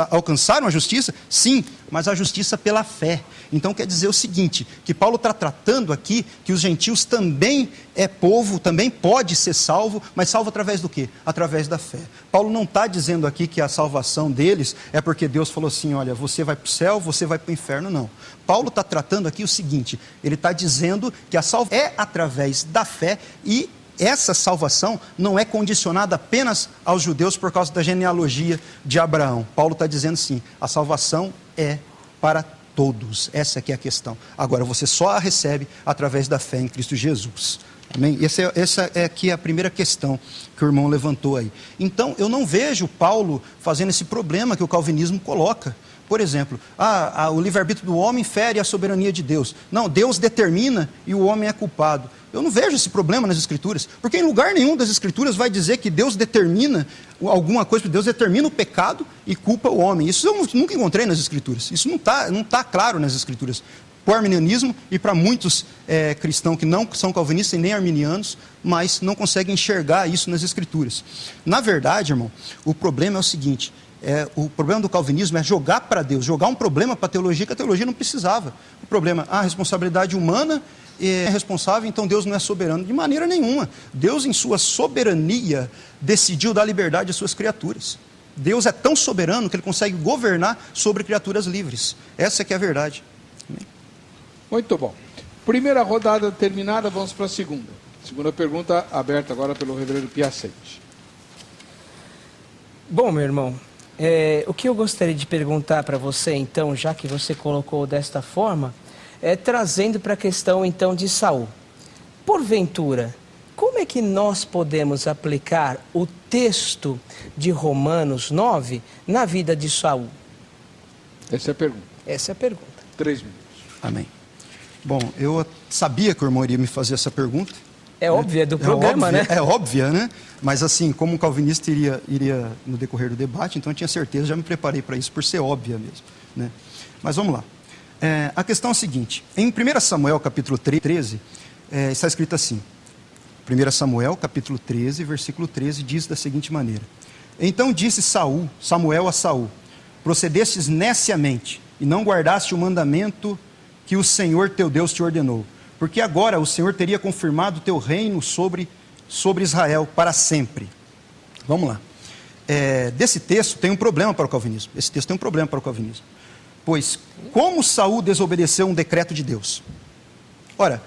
alcançaram a justiça? Sim, mas a justiça pela fé. Então quer dizer o seguinte, que Paulo está tratando aqui que os gentios também é povo, também pode ser salvo, mas salvo através do quê? Através da fé. Paulo não está dizendo aqui que a salvação deles é porque Deus falou assim, olha, você vai para o céu, você vai para o inferno, não. Paulo está tratando aqui o seguinte, ele está dizendo que a salvação é através da fé e essa salvação não é condicionada apenas aos judeus por causa da genealogia de Abraão. Paulo está dizendo sim, a salvação é para todos. Essa aqui é a questão. Agora, você só a recebe através da fé em Cristo Jesus. Amém? Essa é aqui a primeira questão que o irmão levantou aí. Então, eu não vejo Paulo fazendo esse problema que o calvinismo coloca. Por exemplo, o livre-arbítrio do homem fere a soberania de Deus. Não, Deus determina e o homem é culpado. Eu não vejo esse problema nas Escrituras, porque em lugar nenhum das Escrituras vai dizer que Deus determina alguma coisa, Deus determina o pecado e culpa o homem. Isso eu nunca encontrei nas Escrituras. Isso não tá claro nas Escrituras. Para o arminianismo e para muitos cristãos que não são calvinistas e nem arminianos, mas não conseguem enxergar isso nas Escrituras. Na verdade, irmão, o problema é o seguinte: o problema do calvinismo é jogar para Deus, jogar um problema para a teologia que a teologia não precisava. O problema, a responsabilidade humana é responsável, então Deus não é soberano. De maneira nenhuma. Deus, em sua soberania, decidiu dar liberdade às suas criaturas. Deus é tão soberano que ele consegue governar sobre criaturas livres. Essa que é a verdade. Amém?
Muito bom. Primeira rodada terminada, vamos para a segunda. Segunda pergunta aberta agora pelo reverendo Piacente.
Bom, meu irmão, o que eu gostaria de perguntar para você, então, já que você colocou desta forma, trazendo para a questão, então, de Saul. Porventura, como é que nós podemos aplicar o texto de Romanos 9 na vida de Saul?
Essa é a pergunta.
Essa é a pergunta.
3 minutos.
Amém. Bom, eu sabia que o irmão iria me fazer essa pergunta.
É óbvia do programa,
óbvia,
né?
É óbvia, né? Mas assim, como um calvinista iria no decorrer do debate, então eu tinha certeza, já me preparei para isso, por ser óbvia mesmo, né? Mas vamos lá. A questão é a seguinte, em 1 Samuel, capítulo 13, está escrito assim, 1 Samuel, capítulo 13, versículo 13, diz da seguinte maneira: então disse Samuel a Saul, procedestes neciamente, e não guardaste o mandamento que o Senhor teu Deus te ordenou, porque agora o Senhor teria confirmado o teu reino sobre Israel para sempre. Vamos lá. Desse texto tem um problema para o calvinismo. Esse texto tem um problema para o calvinismo. Pois, como Saul desobedeceu um decreto de Deus? Ora,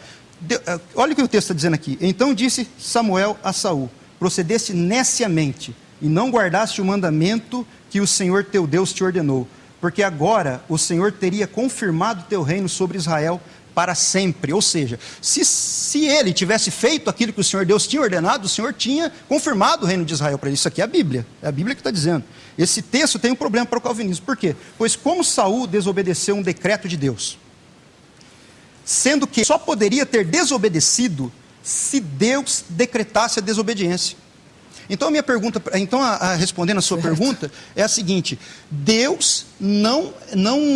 olha o que o texto está dizendo aqui. Então disse Samuel a Saul, procedeste neciamente, e não guardaste o mandamento que o Senhor teu Deus te ordenou, porque agora o Senhor teria confirmado o teu reino sobre Israel para sempre. Ou seja, se ele tivesse feito aquilo que o Senhor Deus tinha ordenado, o Senhor tinha confirmado o reino de Israel para ele. Isso aqui é a Bíblia que está dizendo. Esse texto tem um problema para o calvinismo. Por quê? Pois como Saul desobedeceu um decreto de Deus, sendo que só poderia ter desobedecido se Deus decretasse a desobediência. Então a minha pergunta, respondendo a sua pergunta, é a seguinte: Deus não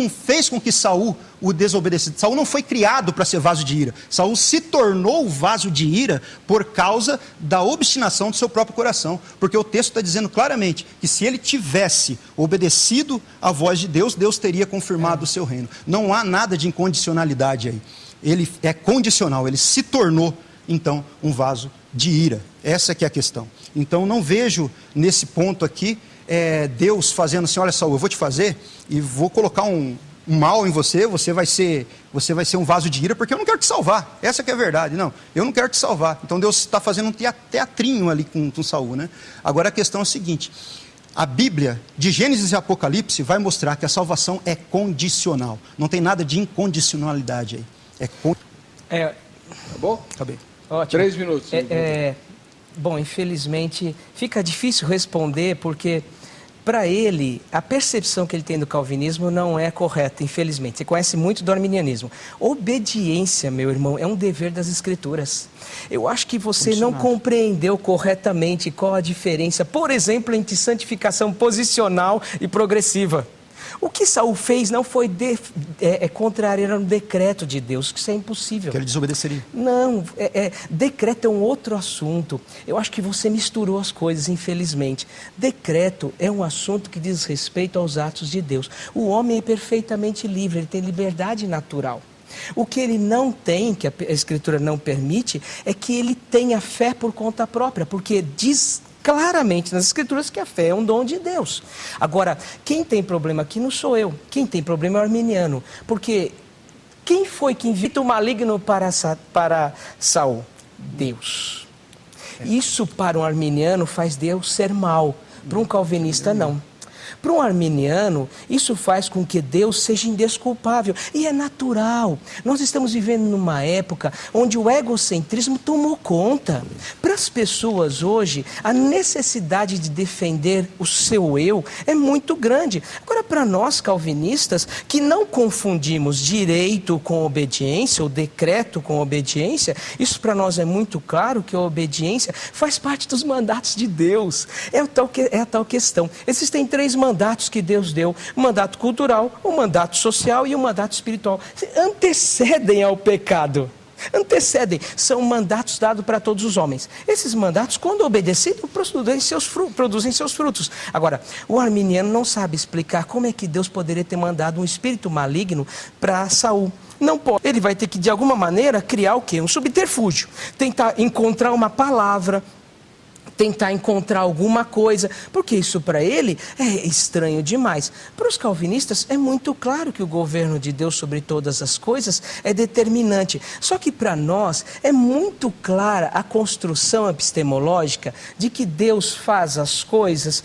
fez com que Saul o desobedecesse. Saul não foi criado para ser vaso de ira. Saul se tornou vaso de ira por causa da obstinação do seu próprio coração. Porque o texto está dizendo claramente que se ele tivesse obedecido à voz de Deus, Deus teria confirmado o seu reino. Não há nada de incondicionalidade aí. Ele é condicional, ele se tornou, então, um vaso de ira. Essa que é a questão. Então não vejo nesse ponto aqui Deus fazendo assim: olha Saul, eu vou te fazer e vou colocar um um mal em você, você vai ser um vaso de ira, porque eu não quero te salvar. Essa que é a verdade. Não, eu não quero te salvar. Então Deus está fazendo um teatrinho ali com Saul, né? Agora a questão é a seguinte: a Bíblia, de Gênesis e Apocalipse, vai mostrar que a salvação é condicional. Não tem nada de incondicionalidade aí.
Tá bom?
Acabei.
Ótimo.
3 minutos.
Bom, infelizmente, fica difícil responder, porque para ele, a percepção que ele tem do calvinismo não é correta, infelizmente. Você conhece muito do arminianismo. Obediência, meu irmão, é um dever das Escrituras. Eu acho que você não compreendeu corretamente qual a diferença, por exemplo, entre santificação posicional e progressiva. O que Saul fez não foi contrariar um decreto de Deus, que isso é impossível.
Que ele desobedeceria.
Não, decreto é um outro assunto. Eu acho que você misturou as coisas, infelizmente. Decreto é um assunto que diz respeito aos atos de Deus. O homem é perfeitamente livre, ele tem liberdade natural. O que ele não tem, que a Escritura não permite, é que ele tenha fé por conta própria, porque diz claramente nas Escrituras que a fé é um dom de Deus. Agora, quem tem problema aqui não sou eu. Quem tem problema é o arminiano. Porque quem foi que enviou o maligno para Saul? Deus. Isso para um arminiano faz Deus ser mau. Para um calvinista, não. Para um arminiano, isso faz com que Deus seja indesculpável. E é natural. Nós estamos vivendo numa época onde o egocentrismo tomou conta. Para as pessoas hoje, a necessidade de defender o seu eu é muito grande. Agora, para nós calvinistas, que não confundimos direito com obediência, ou decreto com obediência, isso para nós é muito claro, que a obediência faz parte dos mandatos de Deus. É a tal questão. Existem 3 mandatos que Deus deu: o mandato cultural, o mandato social e o mandato espiritual. Antecedem ao pecado. Antecedem. São mandatos dados para todos os homens. Esses mandatos, quando obedecidos, produzem seus frutos. Agora, o arminiano não sabe explicar como é que Deus poderia ter mandado um espírito maligno para Saul. Não pode. Ele vai ter que, de alguma maneira, criar o quê? Um subterfúgio. Tentar encontrar uma palavra, tentar encontrar alguma coisa, porque isso para ele é estranho demais. Para os calvinistas é muito claro que o governo de Deus sobre todas as coisas é determinante. Só que para nós é muito clara a construção epistemológica de que Deus faz as coisas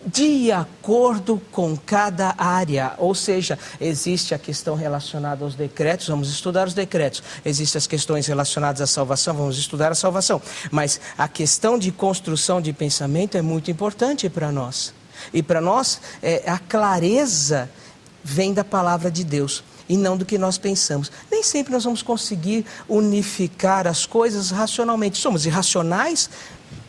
de acordo com cada área, ou seja, existe a questão relacionada aos decretos, vamos estudar os decretos. Existem as questões relacionadas à salvação, vamos estudar a salvação. Mas a questão de construção de pensamento é muito importante para nós. E para nós, a clareza vem da palavra de Deus e não do que nós pensamos. Nem sempre nós vamos conseguir unificar as coisas racionalmente. Somos irracionais?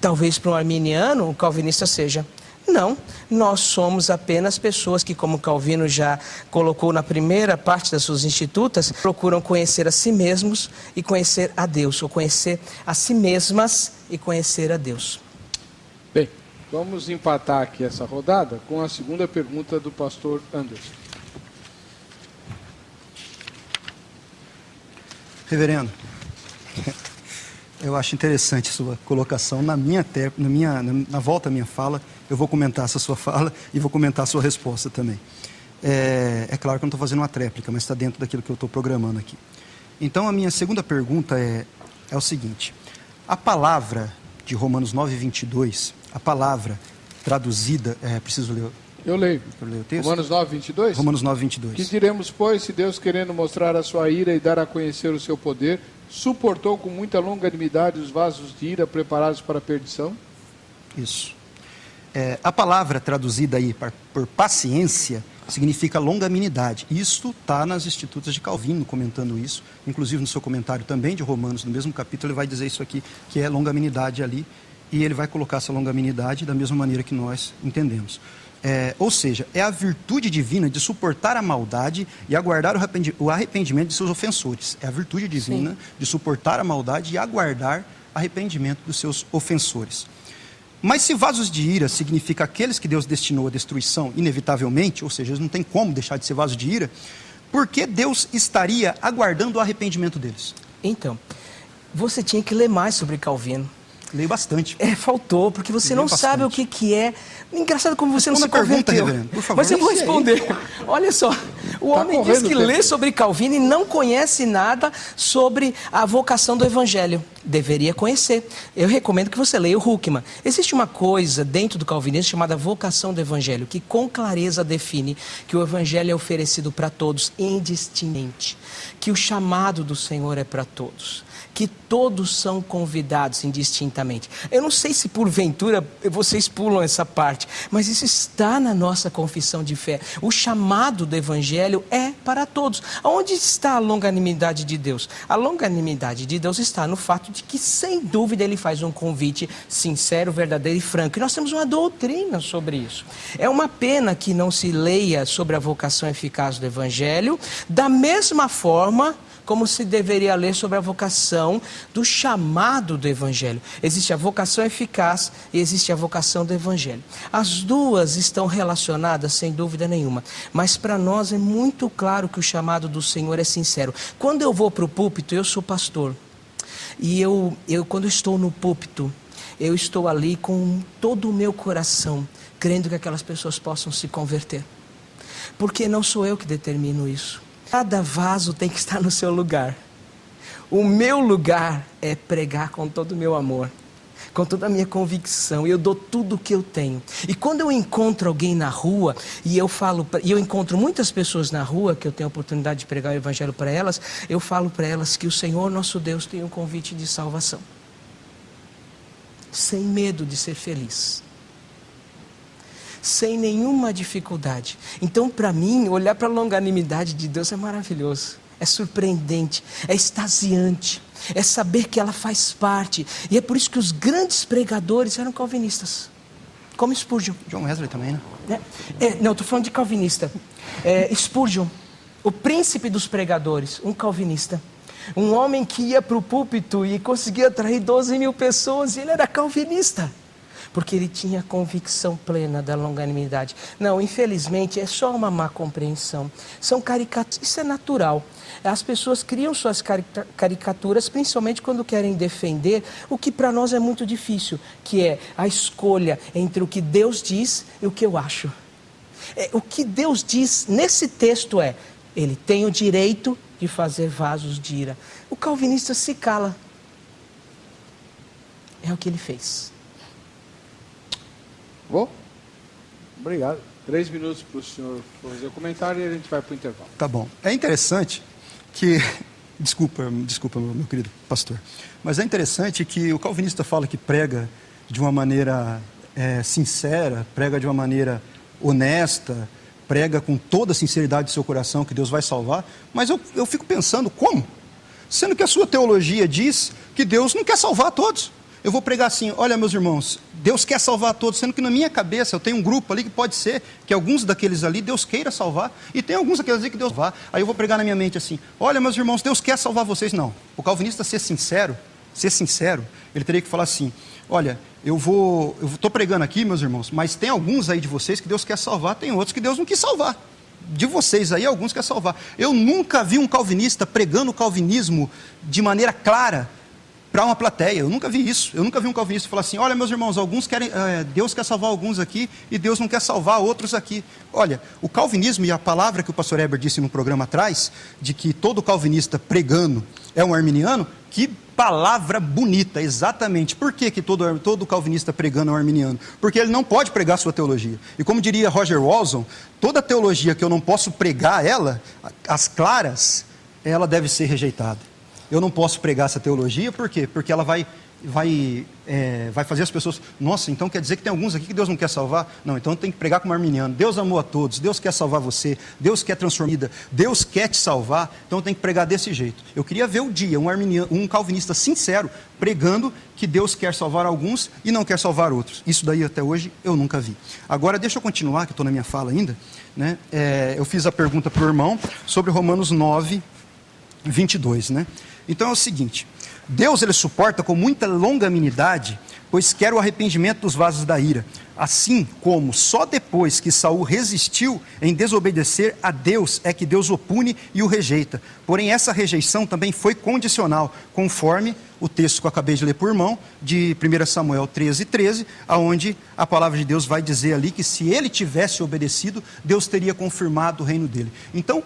Talvez para um arminiano, um calvinista seja. Não, nós somos apenas pessoas que, como Calvino já colocou na primeira parte das suas institutas, procuram conhecer a si mesmos e conhecer a Deus, ou conhecer a si mesmas e conhecer a Deus.
Bem, vamos empatar aqui essa rodada com a segunda pergunta do pastor Anderson.
Reverendo, eu acho interessante a sua colocação. Na volta à minha fala, eu vou comentar essa sua fala e vou comentar a sua resposta também. É claro que eu não estou fazendo uma tréplica, mas está dentro daquilo que eu estou programando aqui. Então, a minha segunda pergunta é o seguinte: a palavra de Romanos 9:22, a palavra traduzida, preciso ler...
Eu leio.
O texto?
Romanos 9:22?
Romanos 9:22.
Que diremos, pois, se Deus, querendo mostrar a sua ira e dar a conhecer o seu poder, suportou com muita longanimidade os vasos de ira preparados para a perdição?
Isso. A palavra traduzida aí por paciência significa longanimidade. Isso está nas Institutas de Calvino comentando isso. Inclusive no seu comentário também de Romanos, no mesmo capítulo, ele vai dizer isso aqui, que é longanimidade ali. E ele vai colocar essa longanimidade da mesma maneira que nós entendemos. Ou seja, é a virtude divina de suportar a maldade e aguardar o arrependimento de seus ofensores. É a virtude divina de suportar a maldade e aguardar arrependimento dos seus ofensores. Mas se vasos de ira significa aqueles que Deus destinou à destruição inevitavelmente, ou seja, eles não têm como deixar de ser vasos de ira, por que Deus estaria aguardando o arrependimento deles?
Então, você tinha que ler mais sobre Calvino.
Leio bastante.
Faltou, porque você não sabe o que é. Engraçado como você não se
converteu.
Pergunta,
reverendo, por favor.
Mas eu vou responder. Olha só, O homem diz que lê sobre Calvino e não conhece nada sobre a vocação do Evangelho. Deveria conhecer. Eu recomendo que você leia o Huckman. Existe uma coisa dentro do calvinismo chamada vocação do Evangelho, que com clareza define que o Evangelho é oferecido para todos, indistintamente. Que o chamado do Senhor é para todos. Que todos são convidados indistintamente. Eu não sei se porventura vocês pulam essa parte, mas isso está na nossa confissão de fé. O chamado do Evangelho é para todos. Onde está a longanimidade de Deus? A longanimidade de Deus está no fato de que, sem dúvida, Ele faz um convite sincero, verdadeiro e franco. E nós temos uma doutrina sobre isso. É uma pena que não se leia sobre a vocação eficaz do Evangelho, da mesma forma como se deveria ler sobre a vocação do chamado do Evangelho. Existe a vocação eficaz e existe a vocação do Evangelho. As duas estão relacionadas, sem dúvida nenhuma. Mas para nós é muito claro que o chamado do Senhor é sincero. Quando eu vou para o púlpito, eu sou pastor. E quando estou no púlpito, eu estou ali com todo o meu coração, crendo que aquelas pessoas possam se converter. Porque não sou eu que determino isso. Cada vaso tem que estar no seu lugar. O meu lugar é pregar com todo o meu amor, com toda a minha convicção. Eu dou tudo o que eu tenho. E quando eu encontro alguém na rua, e eu encontro muitas pessoas na rua, que eu tenho a oportunidade de pregar o Evangelho para elas, eu falo para elas que o Senhor nosso Deus tem um convite de salvação. Sem medo de ser feliz. Sem nenhuma dificuldade. Então, para mim, olhar para a longanimidade de Deus é maravilhoso, é surpreendente, é extasiante, é saber que ela faz parte. E é por isso que os grandes pregadores eram calvinistas, como Spurgeon.
John Wesley também, né?
Não, estou falando de calvinista. Spurgeon, o príncipe dos pregadores, um calvinista. Um homem que ia para o púlpito e conseguia atrair 12 mil pessoas, e ele era calvinista. Porque ele tinha convicção plena da longanimidade. Não, infelizmente, é só uma má compreensão. São caricaturas, isso é natural. As pessoas criam suas caricaturas, principalmente quando querem defender o que para nós é muito difícil, que é a escolha entre o que Deus diz e o que eu acho. O que Deus diz nesse texto é, Ele tem o direito de fazer vasos de ira. O calvinista se cala. É o que ele fez.
Bom, obrigado. 3 minutos para o senhor fazer o comentário e a gente vai para o intervalo.
Tá bom. É interessante que... Desculpa, meu querido pastor. Mas é interessante que o calvinista fala que prega de uma maneira sincera, prega de uma maneira honesta, prega com toda a sinceridade do seu coração que Deus vai salvar. Mas eu fico pensando, como? Sendo que a sua teologia diz que Deus não quer salvar a todos. Eu vou pregar assim, olha meus irmãos, Deus quer salvar a todos, sendo que na minha cabeça eu tenho um grupo ali que pode ser que alguns daqueles ali Deus queira salvar, e tem alguns daqueles ali que Deus vá. Aí eu vou pregar na minha mente assim, olha meus irmãos, Deus quer salvar vocês. Não, o calvinista ser sincero, ele teria que falar assim, olha, eu estou pregando aqui meus irmãos, mas tem alguns aí de vocês que Deus quer salvar, tem outros que Deus não quis salvar. De vocês aí, alguns quer salvar. Eu nunca vi um calvinista pregando o calvinismo de maneira clara, para uma plateia, eu nunca vi isso. Eu nunca vi um calvinista falar assim, olha meus irmãos, alguns querem, Deus quer salvar alguns aqui e Deus não quer salvar outros aqui. Olha, o calvinismo e a palavra que o pastor Heber disse no programa atrás, de que todo calvinista pregando é um arminiano, que palavra bonita, exatamente. Por que todo calvinista pregando é um arminiano? Porque ele não pode pregar sua teologia. E como diria Roger Walson, toda teologia que eu não posso pregar ela, as claras, ela deve ser rejeitada. Eu não posso pregar essa teologia, por quê? Porque ela vai fazer as pessoas, nossa, então quer dizer que tem alguns aqui que Deus não quer salvar? Não, então tem que pregar como arminiano. Deus amou a todos, Deus quer salvar você, Deus quer transformar, Deus quer te salvar, então tem que pregar desse jeito. Eu queria ver o dia, um calvinista sincero, pregando que Deus quer salvar alguns e não quer salvar outros. Isso daí até hoje eu nunca vi. Agora deixa eu continuar, que eu estou na minha fala ainda, né? Eu fiz a pergunta para o irmão sobre Romanos 9, 22, né? Então é o seguinte, Deus ele suporta com muita longanimidade pois quer o arrependimento dos vasos da ira. Assim como só depois que Saul resistiu em desobedecer a Deus é que Deus o pune e o rejeita. Porém, essa rejeição também foi condicional, conforme o texto que eu acabei de ler por irmão, de 1 Samuel 13:13, onde a palavra de Deus vai dizer ali que se ele tivesse obedecido, Deus teria confirmado o reino dele. Então,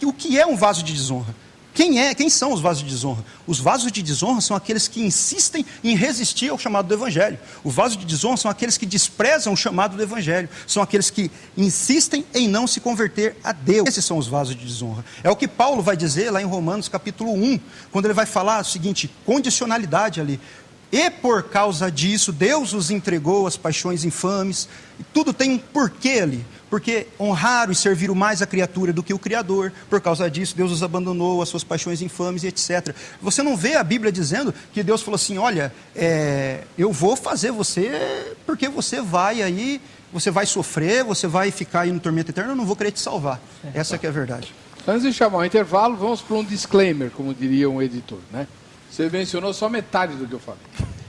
o que é um vaso de desonra? Quem são os vasos de desonra? Os vasos de desonra são aqueles que insistem em resistir ao chamado do Evangelho. Os vasos de desonra são aqueles que desprezam o chamado do Evangelho. São aqueles que insistem em não se converter a Deus. Esses são os vasos de desonra. É o que Paulo vai dizer lá em Romanos capítulo 1, quando ele vai falar o seguinte, condicionalidade ali. E por causa disso, Deus os entregou às paixões infames. E tudo tem um porquê ali. Porque honraram e serviram mais a criatura do que o Criador. Por causa disso, Deus os abandonou, as suas paixões infames e etc. Você não vê a Bíblia dizendo que Deus falou assim, olha, eu vou fazer você, porque você vai aí, você vai sofrer, você vai ficar aí no tormento eterno, eu não vou querer te salvar. Essa que é a verdade.
Antes de chamar o intervalo, vamos para um disclaimer, como diria um editor, né? Você mencionou só metade do que eu falei.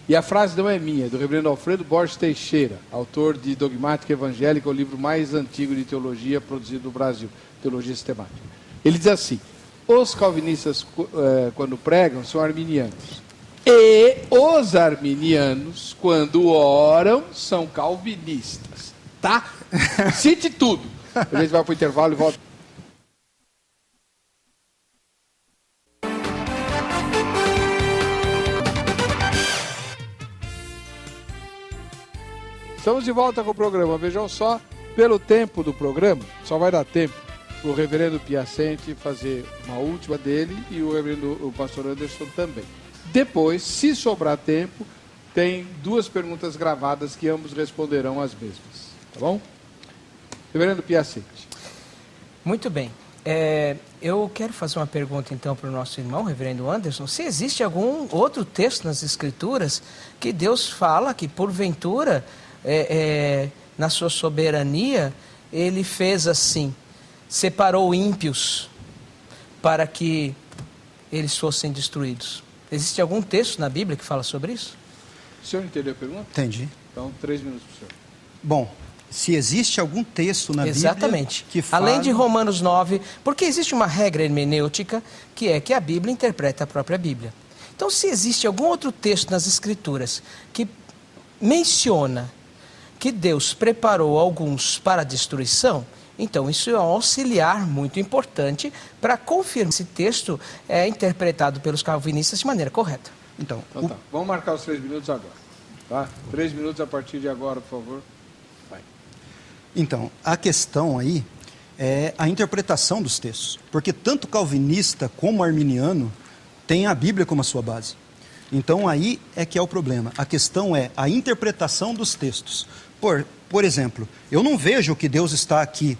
E a frase não é minha, é do reverendo Alfredo Borges Teixeira, autor de Dogmática Evangélica, o livro mais antigo de teologia produzido no Brasil, Teologia Sistemática. Ele diz assim, os calvinistas, quando pregam, são arminianos. E os arminianos, quando oram, são calvinistas. Tá? Cite tudo. A gente vai para o intervalo e volta. Estamos de volta com o programa. Vejam só, pelo tempo do programa, só vai dar tempo para o reverendo Piacente fazer uma última dele e o pastor Anderson também. Depois, se sobrar tempo, tem 2 perguntas gravadas que ambos responderão as mesmas. Tá bom? Reverendo Piacente.
Muito bem. Eu quero fazer uma pergunta então para o nosso irmão, reverendo Anderson. Se existe algum outro texto nas Escrituras que Deus fala que porventura... na sua soberania, ele fez assim, separou ímpios para que eles fossem destruídos. Existe algum texto na Bíblia que fala sobre isso?
O senhor entendeu a pergunta?
Entendi.
Então, 3 minutos para o senhor.
Bom, se existe algum texto na
Exatamente.
Bíblia que fala...
Além de Romanos 9, porque existe uma regra hermenêutica que é que a Bíblia interpreta a própria Bíblia. Então, se existe algum outro texto nas Escrituras que menciona que Deus preparou alguns para a destruição, então isso é um auxiliar muito importante para confirmar se esse texto é interpretado pelos calvinistas de maneira correta.
Então tá. Vamos marcar os 3 minutos agora. Tá? 3 minutos a partir de agora, por favor. Vai.
Então, a questão aí é a interpretação dos textos. Porque tanto calvinista como arminiano tem a Bíblia como a sua base. Então aí é que é o problema. A questão é a interpretação dos textos. Por exemplo, eu não vejo que Deus está aqui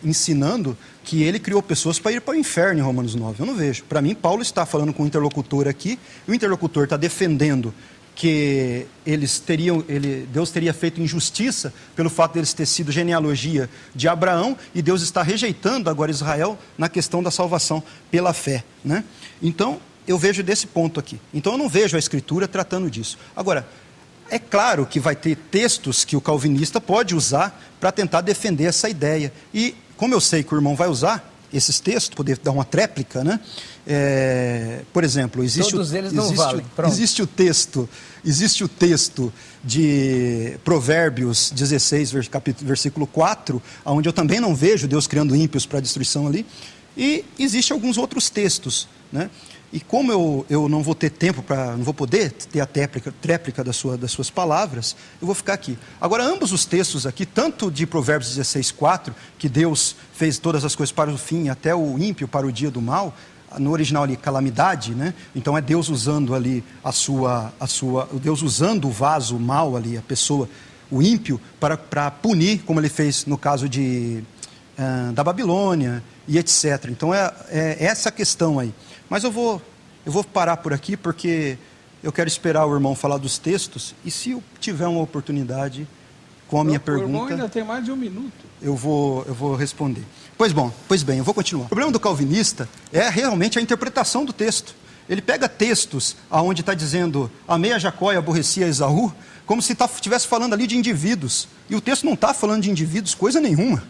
ensinando que ele criou pessoas para ir para o inferno em Romanos 9. Eu não vejo. Para mim, Paulo está falando com o interlocutor aqui, e o interlocutor está defendendo que Deus teria feito injustiça pelo fato de eles ter sido genealogia de Abraão, e Deus está rejeitando agora Israel na questão da salvação pela fé, né? Então, eu vejo desse ponto aqui. Então, eu não vejo a Escritura tratando disso. Agora, é claro que vai ter textos que o calvinista pode usar para tentar defender essa ideia. E, como eu sei que o irmão vai usar esses textos, poder dar uma tréplica, né? Por exemplo,
todos eles não valem.
Existe o texto de Provérbios 16, versículo 4, onde eu também não vejo Deus criando ímpios para a destruição ali. E existem alguns outros textos, né? E como eu não vou ter tempo não vou poder ter a tréplica das suas palavras, eu vou ficar aqui. Agora, ambos os textos aqui, tanto de Provérbios 16:4, que Deus fez todas as coisas para o fim, até o ímpio para o dia do mal, no original ali, calamidade, né? Então é Deus usando ali Deus usando o vaso mal ali, a pessoa, o ímpio, para punir, como ele fez no caso da Babilônia e etc. Então é essa questão aí. Mas eu vou parar por aqui, porque eu quero esperar o irmão falar dos textos, e se eu tiver uma oportunidade com a minha pergunta... O irmão
ainda tem mais de 1 minuto.
Eu vou responder. Pois bem, eu vou continuar. O problema do calvinista é realmente a interpretação do texto. ele pega textos onde está dizendo amei a Jacó e aborreci a Esaú, como se estivesse falando ali de indivíduos. E o texto não está falando de indivíduos coisa nenhuma.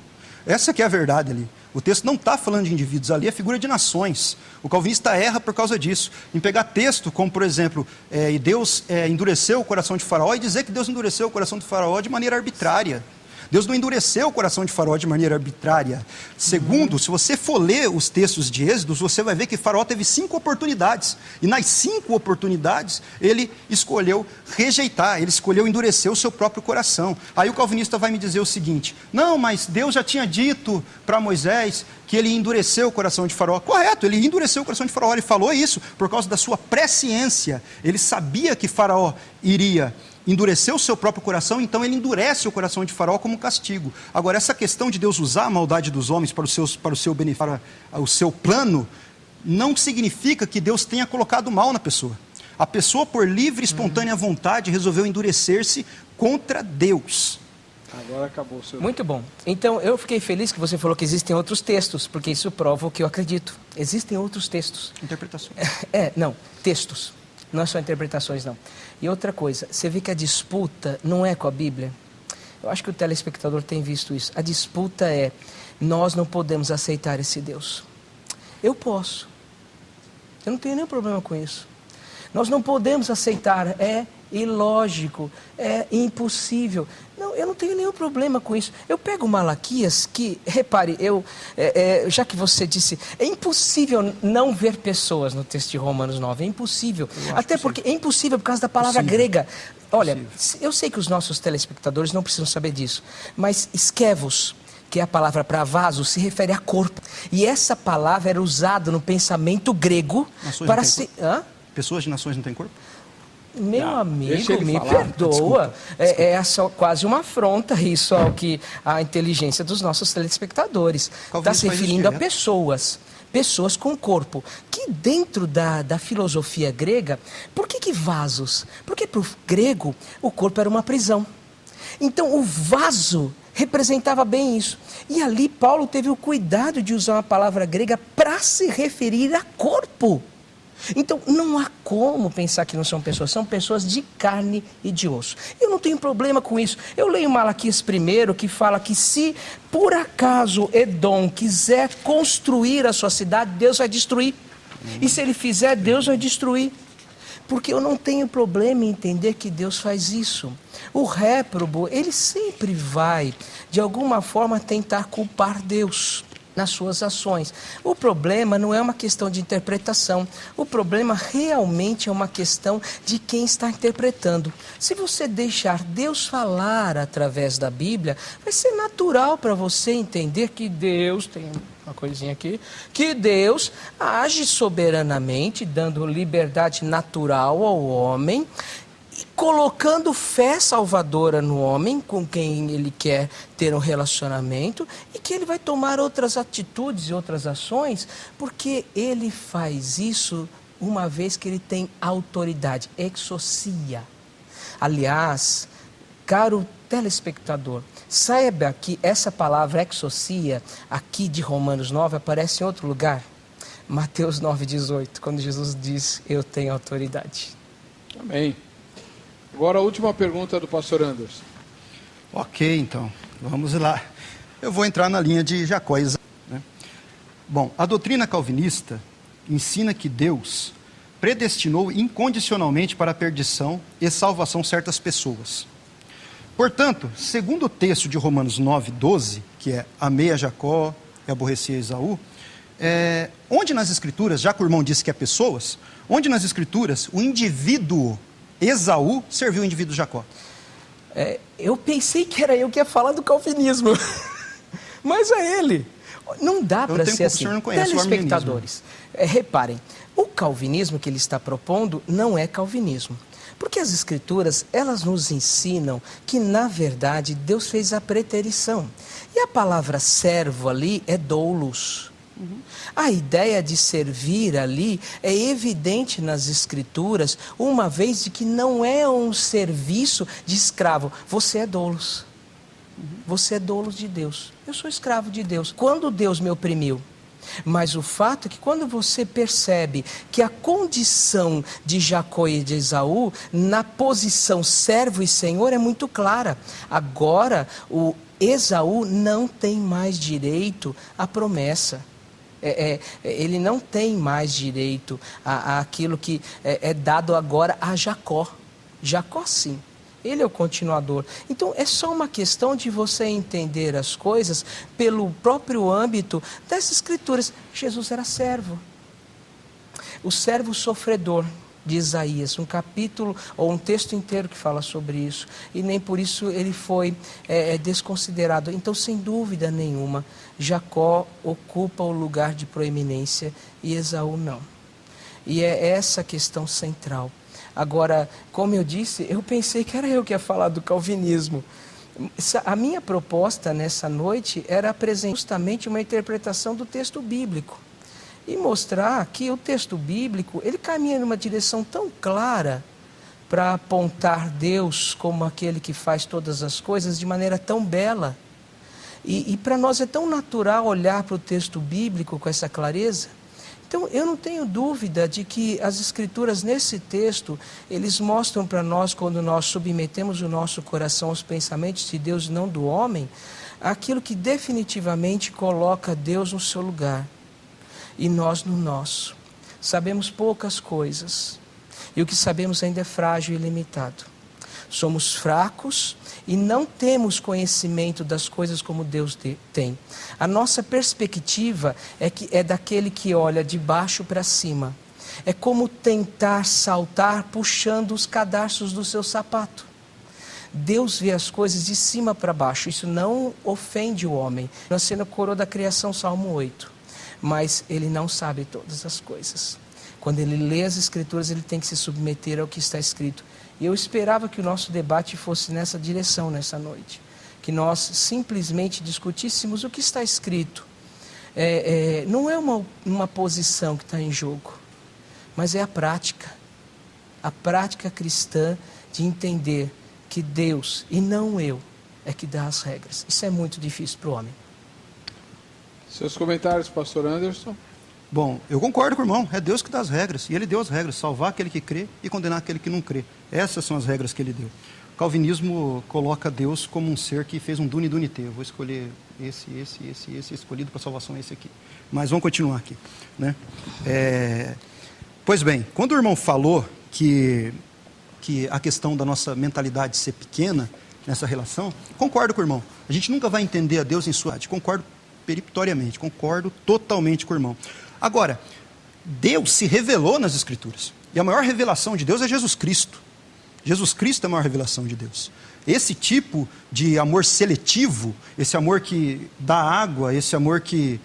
Essa que é a verdade ali. O texto não está falando de indivíduos, ali é figura de nações. O calvinista erra por causa disso. Em pegar texto como, por exemplo, e Deus endureceu o coração de Faraó, e dizer que Deus endureceu o coração de Faraó de maneira arbitrária. Deus não endureceu o coração de Faraó de maneira arbitrária. Segundo, se você for ler os textos de Êxodo, você vai ver que Faraó teve 5 oportunidades. E nas 5 oportunidades, ele escolheu rejeitar, ele escolheu endurecer o seu próprio coração. Aí o calvinista vai me dizer o seguinte: não, mas Deus já tinha dito para Moisés que ele endureceu o coração de Faraó. Correto, ele endureceu o coração de Faraó, ele falou isso por causa da sua presciência. Ele sabia que Faraó iria endureceu o seu próprio coração, então ele endurece o coração de Faraó como castigo. Agora, essa questão de Deus usar a maldade dos homens para o seu benefício, para o seu plano, não significa que Deus tenha colocado mal na pessoa. A pessoa, por livre e espontânea vontade, resolveu endurecer-se contra Deus.
Agora acabou o seu...
Muito bom. Então, eu fiquei feliz que você falou que existem outros textos, porque isso prova o que eu acredito. Existem outros textos.
Interpretações.
Não, textos. Não é só interpretações, não. E outra coisa, você vê que a disputa não é com a Bíblia? Eu acho que o telespectador tem visto isso. A disputa é, nós não podemos aceitar esse Deus. Eu posso. Eu não tenho nenhum problema com isso. Nós não podemos aceitar, é ilógico, é impossível. Não, eu não tenho nenhum problema com isso. Eu pego Malaquias, que, repare, já que você disse, é impossível não ver pessoas no texto de Romanos 9, é impossível. Até porque é impossível por causa da palavra grega. Olha, eu sei que os nossos telespectadores não precisam saber disso, mas esquevos, que é a palavra para vaso, se refere a corpo. E essa palavra era usada no pensamento grego para se...
Pessoas de nações não têm corpo?
Meu amigo, me perdoa. É só quase uma afronta isso ao que a inteligência dos nossos telespectadores. Está se referindo a pessoas. Pessoas com corpo. Que dentro da filosofia grega, por que vasos? Porque para o grego o corpo era uma prisão. Então o vaso representava bem isso. E ali Paulo teve o cuidado de usar uma palavra grega para se referir a corpo. Então, não há como pensar que não são pessoas de carne e de osso. Eu não tenho problema com isso. Eu leio Malaquias primeiro, que fala que se por acaso Edom quiser construir a sua cidade, Deus vai destruir. E se ele fizer, Deus vai destruir. Porque eu não tenho problema em entender que Deus faz isso. O réprobo, ele sempre vai, de alguma forma, tentar culpar Deus nas suas ações. O problema não é uma questão de interpretação. O problema realmente é uma questão de quem está interpretando. Se você deixar Deus falar através da Bíblia, vai ser natural para você entender que Deus, tem uma coisinha aqui, que Deus age soberanamente, dando liberdade natural ao homem, colocando fé salvadora no homem com quem ele quer ter um relacionamento, e que ele vai tomar outras atitudes e outras ações, porque ele faz isso uma vez que ele tem autoridade, exousia. Aliás, caro telespectador, saiba que essa palavra exousia, aqui de Romanos 9, aparece em outro lugar. Mateus 9,18, quando Jesus diz, eu tenho autoridade.
Amém. Agora a última pergunta do pastor Anderson.
Ok, então, vamos lá. Eu vou entrar na linha de Jacó e Esaú, né? Bom, a doutrina calvinista ensina que Deus predestinou incondicionalmente para a perdição e salvação certas pessoas. Portanto, segundo o texto de Romanos 9,12, que é amei a Jacó e aborreci a Esaú, onde nas Escrituras, já que o irmão disse que é pessoas, onde nas Escrituras o indivíduo Esaú serviu o indivíduo Jacó?
Eu pensei que era eu que ia falar do calvinismo, mas é ele. Não dá para ser assim. Telespectadores, reparem, o calvinismo que ele está propondo não é calvinismo. Porque as Escrituras, elas nos ensinam que, na verdade, Deus fez a preterição. E a palavra servo ali é doulos. A ideia de servir ali é evidente nas Escrituras, uma vez de que não é um serviço de escravo. Você é doulos. Você é doulos de Deus. Eu sou escravo de Deus. Quando Deus me oprimiu, Mas o fato é que quando você percebe que a condição de Jacó e de Esaú, na posição servo e senhor, é muito clara. Agora, o Esaú não tem mais direito à promessa. Ele não tem mais direito àquilo que é dado agora a Jacó. Jacó sim. Ele é o continuador. Então, é só uma questão de você entender as coisas pelo próprio âmbito das Escrituras. Jesus era servo. O servo sofredor de Isaías, um capítulo ou um texto inteiro que fala sobre isso. E nem por isso ele foi desconsiderado. Então, sem dúvida nenhuma, Jacó ocupa o lugar de proeminência e Esaú não. E é essa a questão central. Agora, como eu disse, eu pensei que era eu que ia falar do calvinismo. A minha proposta nessa noite era apresentar justamente uma interpretação do texto bíblico. E mostrar que o texto bíblico, ele caminha numa direção tão clara para apontar Deus como aquele que faz todas as coisas de maneira tão bela. E para nós é tão natural olhar para o texto bíblico com essa clareza. Então, eu não tenho dúvida de que as Escrituras, nesse texto, eles mostram para nós, quando nós submetemos o nosso coração aos pensamentos de Deus e não do homem, aquilo que definitivamente coloca Deus no seu lugar e nós no nosso. Sabemos poucas coisas e o que sabemos ainda é frágil e limitado. Somos fracos e não temos conhecimento das coisas como Deus tem. A nossa perspectiva é daquele que olha de baixo para cima. É como tentar saltar puxando os cadarços do seu sapato. Deus vê as coisas de cima para baixo. Isso não ofende o homem. Nós sendo coroa da criação, Salmo 8. Mas ele não sabe todas as coisas. Quando ele lê as Escrituras, ele tem que se submeter ao que está escrito. E eu esperava que o nosso debate fosse nessa direção, nessa noite. Que nós simplesmente discutíssemos o que está escrito. Não é uma posição que está em jogo, mas é a prática cristã de entender que Deus, e não eu, é que dá as regras. Isso é muito difícil para o homem.
Seus comentários, pastor Anderson?
Bom, eu concordo com o irmão, é Deus que dá as regras, e ele deu as regras, salvar aquele que crê e condenar aquele que não crê. Essas são as regras que ele deu. O calvinismo coloca Deus como um ser que fez um dune-dune-te. Eu vou escolher esse, escolhido para salvação é esse aqui. Mas vamos continuar aqui, né? Pois bem, quando o irmão falou que a questão da nossa mentalidade ser pequena nessa relação, concordo com o irmão. A gente nunca vai entender a Deus em sua arte, concordo peremptoriamente, concordo totalmente com o irmão. Agora, Deus se revelou nas Escrituras. E a maior revelação de Deus é Jesus Cristo. Jesus Cristo é a maior revelação de Deus. Esse tipo de amor seletivo, esse amor que dá água, esse amor que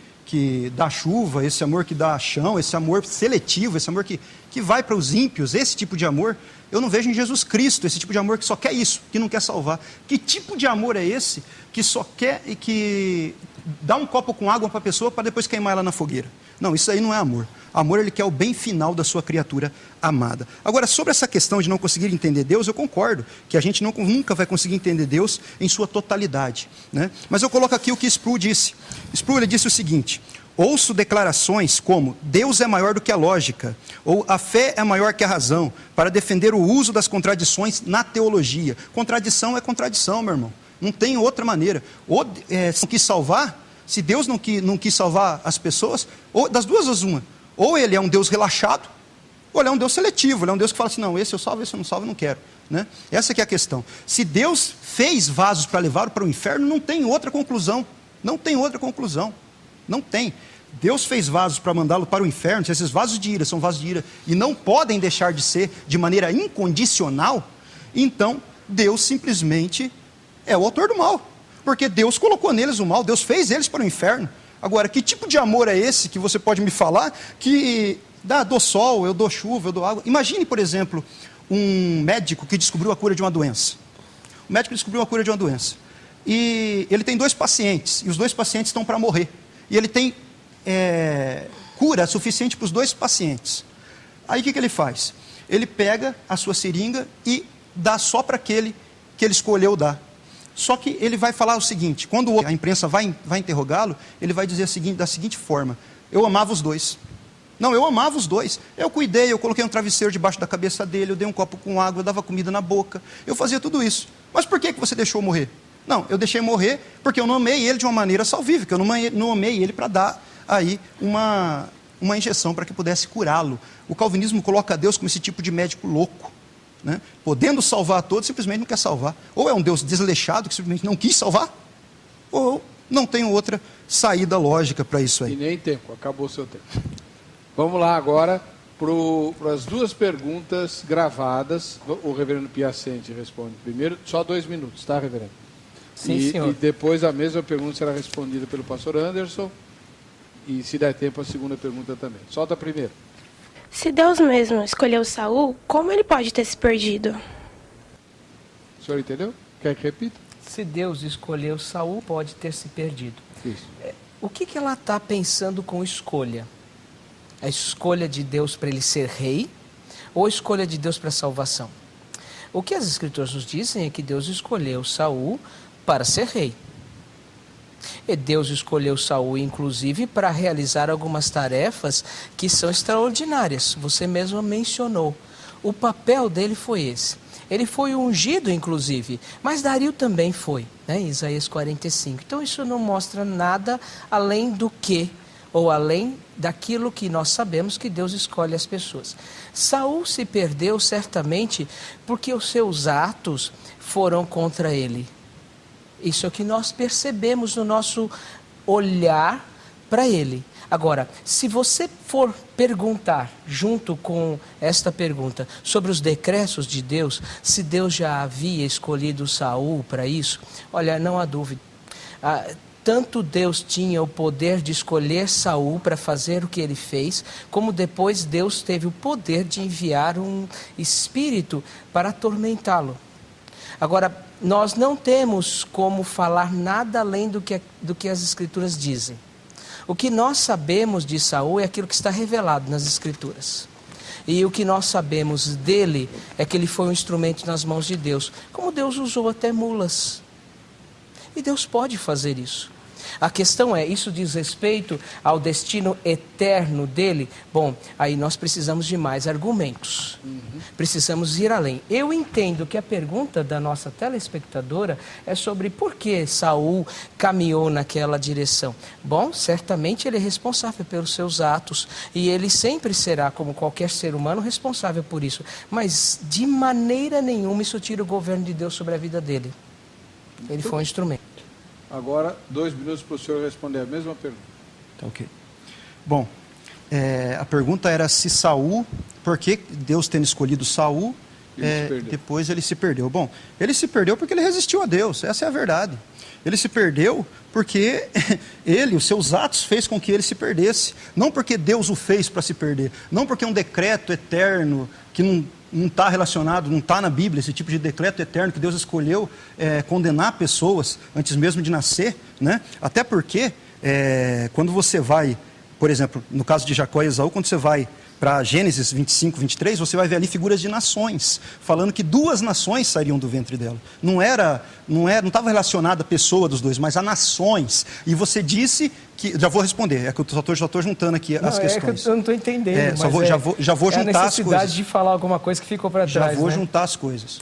dá chuva, esse amor que dá chão, esse amor seletivo, esse amor que vai para os ímpios, esse tipo de amor, eu não vejo em Jesus Cristo, esse tipo de amor que só quer isso, que não quer salvar. Que tipo de amor é esse que só quer e que dá um copo com água para a pessoa para depois queimar ela na fogueira? Não, isso aí não é amor. Amor, ele quer o bem final da sua criatura amada. Agora, sobre essa questão de não conseguir entender Deus, eu concordo que a gente nunca vai conseguir entender Deus em sua totalidade, né? Mas eu coloco aqui o que Sproul disse. Sproul, ele disse o seguinte: ouço declarações como Deus é maior do que a lógica, ou a fé é maior que a razão, para defender o uso das contradições na teologia. Contradição é contradição, meu irmão. Não tem outra maneira. Ou se não quis salvar, se Deus não quis salvar as pessoas, ou das duas as uma. Ou ele é um Deus relaxado, ou ele é um Deus seletivo. Ele é um Deus que fala assim, não, esse eu salvo, esse eu não salvo, eu não quero, né? Essa que é a questão. Se Deus fez vasos para levar para o inferno, não tem outra conclusão. Não tem outra conclusão. Não tem. Deus fez vasos para mandá-lo para o inferno. Se esses vasos de ira são vasos de ira e não podem deixar de ser de maneira incondicional, então Deus simplesmente é o autor do mal. Porque Deus colocou neles o mal, Deus fez eles para o inferno. Agora, que tipo de amor é esse que você pode me falar que dou sol, eu dou chuva, eu dou água? Imagine, por exemplo, um médico que descobriu a cura de uma doença. O médico descobriu a cura de uma doença. E ele tem 2 pacientes, e os 2 pacientes estão para morrer. E ele tem cura suficiente para os 2 pacientes. Aí o que ele faz? Ele pega a sua seringa e dá só para aquele que ele escolheu dar. Só que ele vai falar o seguinte: quando a imprensa vai interrogá-lo, ele vai dizer da seguinte forma: Eu amava os dois. Não, eu amava os dois. Eu cuidei, eu coloquei um travesseiro debaixo da cabeça dele, eu dei um copo com água, eu dava comida na boca. Eu fazia tudo isso. Mas por que você deixou morrer? Não, eu deixei morrer porque eu não amei ele de uma maneira salvífica. Eu não amei ele para dar aí uma injeção para que pudesse curá-lo. O calvinismo coloca Deus como esse tipo de médico louco, né? Podendo salvar a todos, simplesmente não quer salvar. Ou é um Deus desleixado que simplesmente não quis salvar, ou não tem outra saída lógica para isso aí.
E nem tempo, acabou o seu tempo. Vamos lá agora para as duas perguntas gravadas. O reverendo Piacente responde primeiro, só 2 minutos, tá, reverendo?
Sim, senhor.
E depois a mesma pergunta será respondida pelo pastor Anderson. E se der tempo, a segunda pergunta também. Solta a primeira.
Se Deus mesmo escolheu Saul, como ele pode ter se perdido?
O senhor entendeu? Quer que repita?
Se Deus escolheu Saul, pode ter se perdido.
Isso.
O que ela está pensando com escolha? A escolha de Deus para ele ser rei ou a escolha de Deus para a salvação? O que as Escrituras nos dizem é que Deus escolheu Saul para ser rei. E Deus escolheu Saul, inclusive, para realizar algumas tarefas que são extraordinárias. Você mesmo mencionou. O papel dele foi esse. Ele foi ungido, inclusive, mas Dario também foi, né? Isaías 45. Então isso não mostra nada além do que, ou além daquilo que nós sabemos que Deus escolhe as pessoas. Saul se perdeu certamente porque os seus atos foram contra ele. Isso é o que nós percebemos no nosso olhar para ele. Agora, se você for perguntar, junto com esta pergunta, sobre os decretos de Deus, se Deus já havia escolhido Saul para isso, olha, não há dúvida. Tanto Deus tinha o poder de escolher Saul para fazer o que ele fez, como depois Deus teve o poder de enviar um espírito para atormentá-lo. Agora, nós não temos como falar nada além do que as Escrituras dizem. O que nós sabemos de Saul é aquilo que está revelado nas Escrituras. E o que nós sabemos dele é que ele foi um instrumento nas mãos de Deus, como Deus usou até mulas. E Deus pode fazer isso. A questão é, isso diz respeito ao destino eterno dele? Bom, aí nós precisamos de mais argumentos. Precisamos ir além. Eu entendo que a pergunta da nossa telespectadora é sobre por que Saul caminhou naquela direção. Bom, certamente ele é responsável pelos seus atos e ele sempre será, como qualquer ser humano, responsável por isso. Mas de maneira nenhuma isso tira o governo de Deus sobre a vida dele. Ele foi um instrumento.
Agora, 2 minutos para o senhor responder a mesma pergunta.
Tá ok. Bom, a pergunta era se Saul, por que Deus tendo escolhido Saul, depois ele se perdeu. Bom, ele se perdeu porque ele resistiu a Deus, essa é a verdade. Ele se perdeu porque os seus atos fez com que ele se perdesse. Não porque Deus o fez para se perder. Não porque um decreto eterno que não está relacionado, não está na Bíblia, esse tipo de decreto eterno que Deus escolheu condenar pessoas antes mesmo de nascer, né? Até porque, quando você vai, por exemplo, no caso de Jacó e Esaú, quando você vai para Gênesis 25, 23, você vai ver ali figuras de nações, falando que 2 nações sairiam do ventre dela. Não estava relacionada a pessoa dos dois, mas a nações. E você disse que... Já vou responder, é que eu só estou juntando aqui as questões.
É que eu não estou entendendo.
Já vou juntar as coisas.
É a necessidade de falar alguma coisa que ficou para trás.
Já vou juntar as coisas.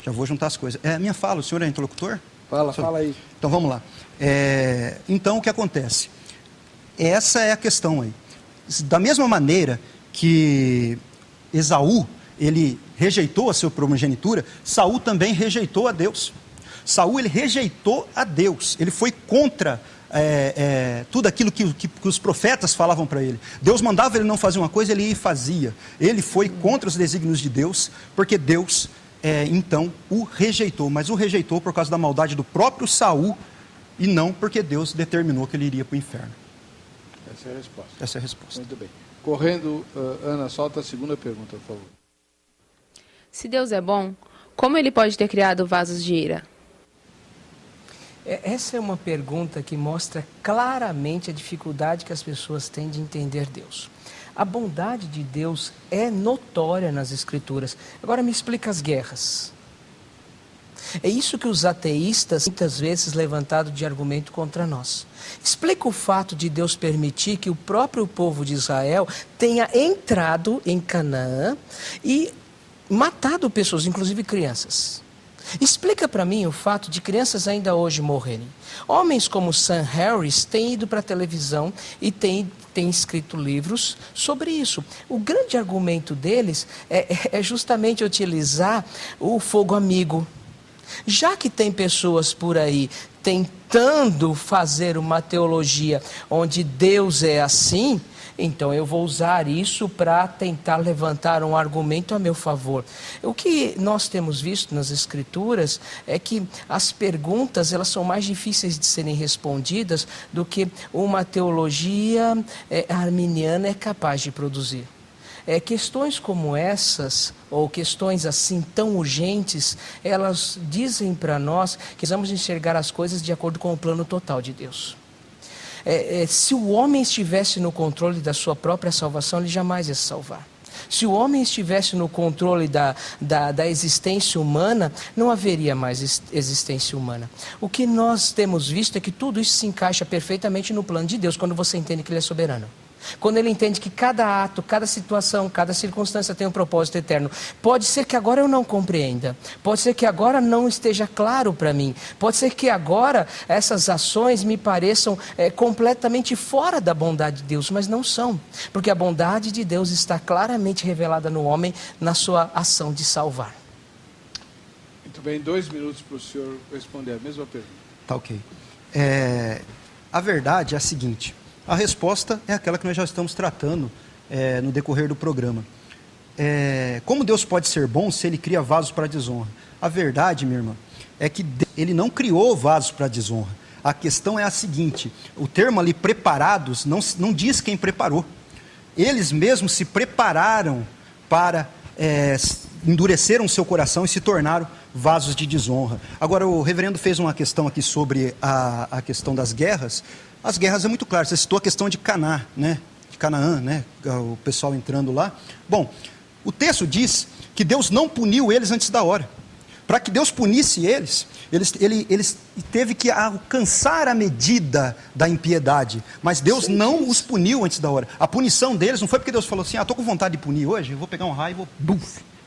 Já vou juntar as coisas. Minha fala, o senhor é interlocutor?
Fala aí.
Então vamos lá. Então o que acontece? Essa é a questão aí. Da mesma maneira que Esaú, ele rejeitou a sua primogenitura, Saul também rejeitou a Deus. Saul, ele rejeitou a Deus, ele foi contra tudo aquilo que os profetas falavam para ele. Deus mandava ele não fazer uma coisa, ele ia e fazia. Ele foi contra os desígnios de Deus, porque Deus, então, o rejeitou. Mas o rejeitou por causa da maldade do próprio Saul, e não porque Deus determinou que ele iria para o inferno.
Essa é a resposta.
Essa é a resposta.
Muito bem. Correndo, Ana, solta a segunda pergunta, por favor.
Se Deus é bom, como ele pode ter criado vasos de ira?
Essa é uma pergunta que mostra claramente a dificuldade que as pessoas têm de entender Deus. A bondade de Deus é notória nas Escrituras. Agora me explica as guerras. É isso que os ateístas muitas vezes levantado de argumento contra nós. Explica o fato de Deus permitir que o próprio povo de Israel tenha entrado em Canaã e matado pessoas, inclusive crianças. Explica para mim o fato de crianças ainda hoje morrerem. Homens como Sam Harris têm ido para a televisão e têm escrito livros sobre isso. O grande argumento deles é justamente utilizar o fogo amigo. Já que tem pessoas por aí tentando fazer uma teologia onde Deus é assim, então eu vou usar isso para tentar levantar um argumento a meu favor. O que nós temos visto nas Escrituras é que as perguntas elas são mais difíceis de serem respondidas do que uma teologia arminiana é capaz de produzir. Questões como essas, ou questões assim tão urgentes, elas dizem para nós que precisamos enxergar as coisas de acordo com o plano total de Deus. Se o homem estivesse no controle da sua própria salvação, ele jamais ia se salvar. Se o homem estivesse no controle da existência humana, não haveria mais existência humana. O que nós temos visto é que tudo isso se encaixa perfeitamente no plano de Deus, quando você entende que Ele é soberano. Quando ele entende que cada ato, cada situação, cada circunstância tem um propósito eterno. Pode ser que agora eu não compreenda. Pode ser que agora não esteja claro para mim. Pode ser que agora essas ações me pareçam completamente fora da bondade de Deus, mas não são. Porque a bondade de Deus está claramente revelada no homem na sua ação de salvar.
Muito bem, 2 minutos para o senhor responder a mesma pergunta.
Tá ok. A verdade é a seguinte... A resposta é aquela que nós já estamos tratando no decorrer do programa. Como Deus pode ser bom se Ele cria vasos para desonra? A verdade, minha irmã, é que Ele não criou vasos para desonra. A questão é a seguinte, o termo ali preparados não diz quem preparou. Eles mesmos se prepararam para endureceram seu coração e se tornaram vasos de desonra. Agora, o reverendo fez uma questão aqui sobre a questão das guerras. As guerras é muito claro, você citou a questão de Canaã, né? De Canaã, né? O pessoal entrando lá. Bom, o texto diz que Deus não puniu eles antes da hora. Para que Deus punisse eles teve que alcançar a medida da impiedade. Mas Deus não os puniu antes da hora. A punição deles não foi porque Deus falou assim, estou com vontade de punir hoje, eu vou pegar um raio e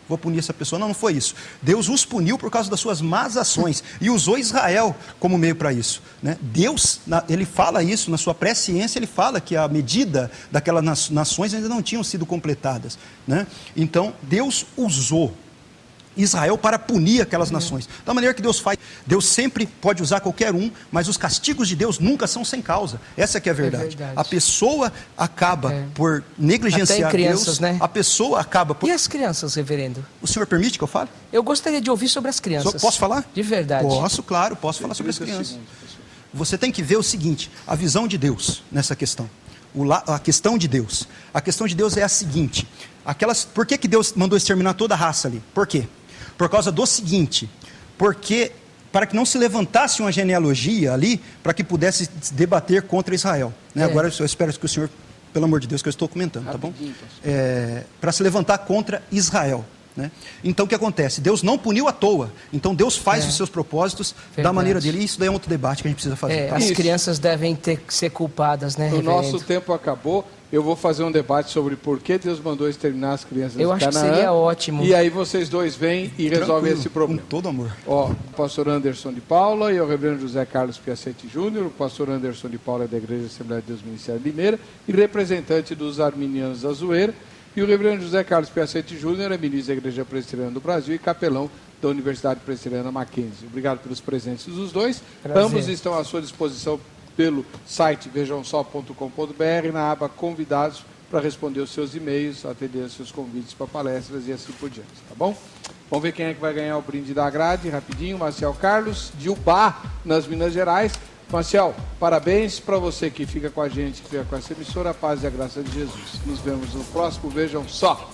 vou punir essa pessoa. Não foi isso. Deus os puniu por causa das suas más ações e usou Israel como meio para isso, né? Deus, ele fala isso na sua presciência, ele fala que a medida daquelas nações ainda não tinham sido completadas, né? Então, Deus usou Israel para punir aquelas nações. Da maneira que Deus faz, Deus sempre pode usar qualquer um, mas os castigos de Deus nunca são sem causa. Essa que é a verdade. A pessoa acaba por negligenciar
crianças,
Deus,
né?
A pessoa acaba por...
E as crianças, reverendo?
O senhor permite que eu fale?
Eu gostaria de ouvir sobre as crianças.
Posso falar?
De verdade.
Posso, claro, posso falar sobre as crianças. Você tem que ver o seguinte, a visão de Deus nessa questão. A questão de Deus. A questão de Deus é a seguinte, por que Deus mandou exterminar toda a raça ali? Por quê? Por causa do seguinte, para que não se levantasse uma genealogia ali, para que pudesse debater contra Israel, né? Agora eu espero que o senhor, pelo amor de Deus, que eu estou comentando, tá bom? Para se levantar contra Israel, né? Então o que acontece? Deus não puniu à toa, então Deus faz os seus propósitos da maneira dele, e isso daí é um outro debate que a gente precisa fazer.
As crianças devem ser culpadas, né, reverendo?
O nosso tempo acabou. Eu vou fazer um debate sobre por que Deus mandou exterminar as crianças de Canaã.
Eu acho que seria ótimo.
E aí vocês dois vêm e resolvem esse problema.
Com todo amor.
O pastor Anderson de Paula e o reverendo José Carlos Piacete Júnior. O pastor Anderson de Paula é da Igreja Assembleia de Deus Ministério de Limeira e representante dos Arminianos da Zoeira. E o reverendo José Carlos Piacete Júnior é ministro da Igreja Presbiteriana do Brasil e capelão da Universidade Presbiteriana Mackenzie. Obrigado pelos presentes dos dois.
Prazer.
Ambos estão à sua disposição pelo site vejamsó.com.br, na aba convidados, para responder os seus e-mails, atender os seus convites para palestras e assim por diante, tá bom? Vamos ver quem é que vai ganhar o brinde da grade, rapidinho. Marcial Carlos, de Ubá, nas Minas Gerais. Marcial, parabéns para você que fica com a gente, que fica com essa emissora, a paz e a graça de Jesus. Nos vemos no próximo Vejam Só.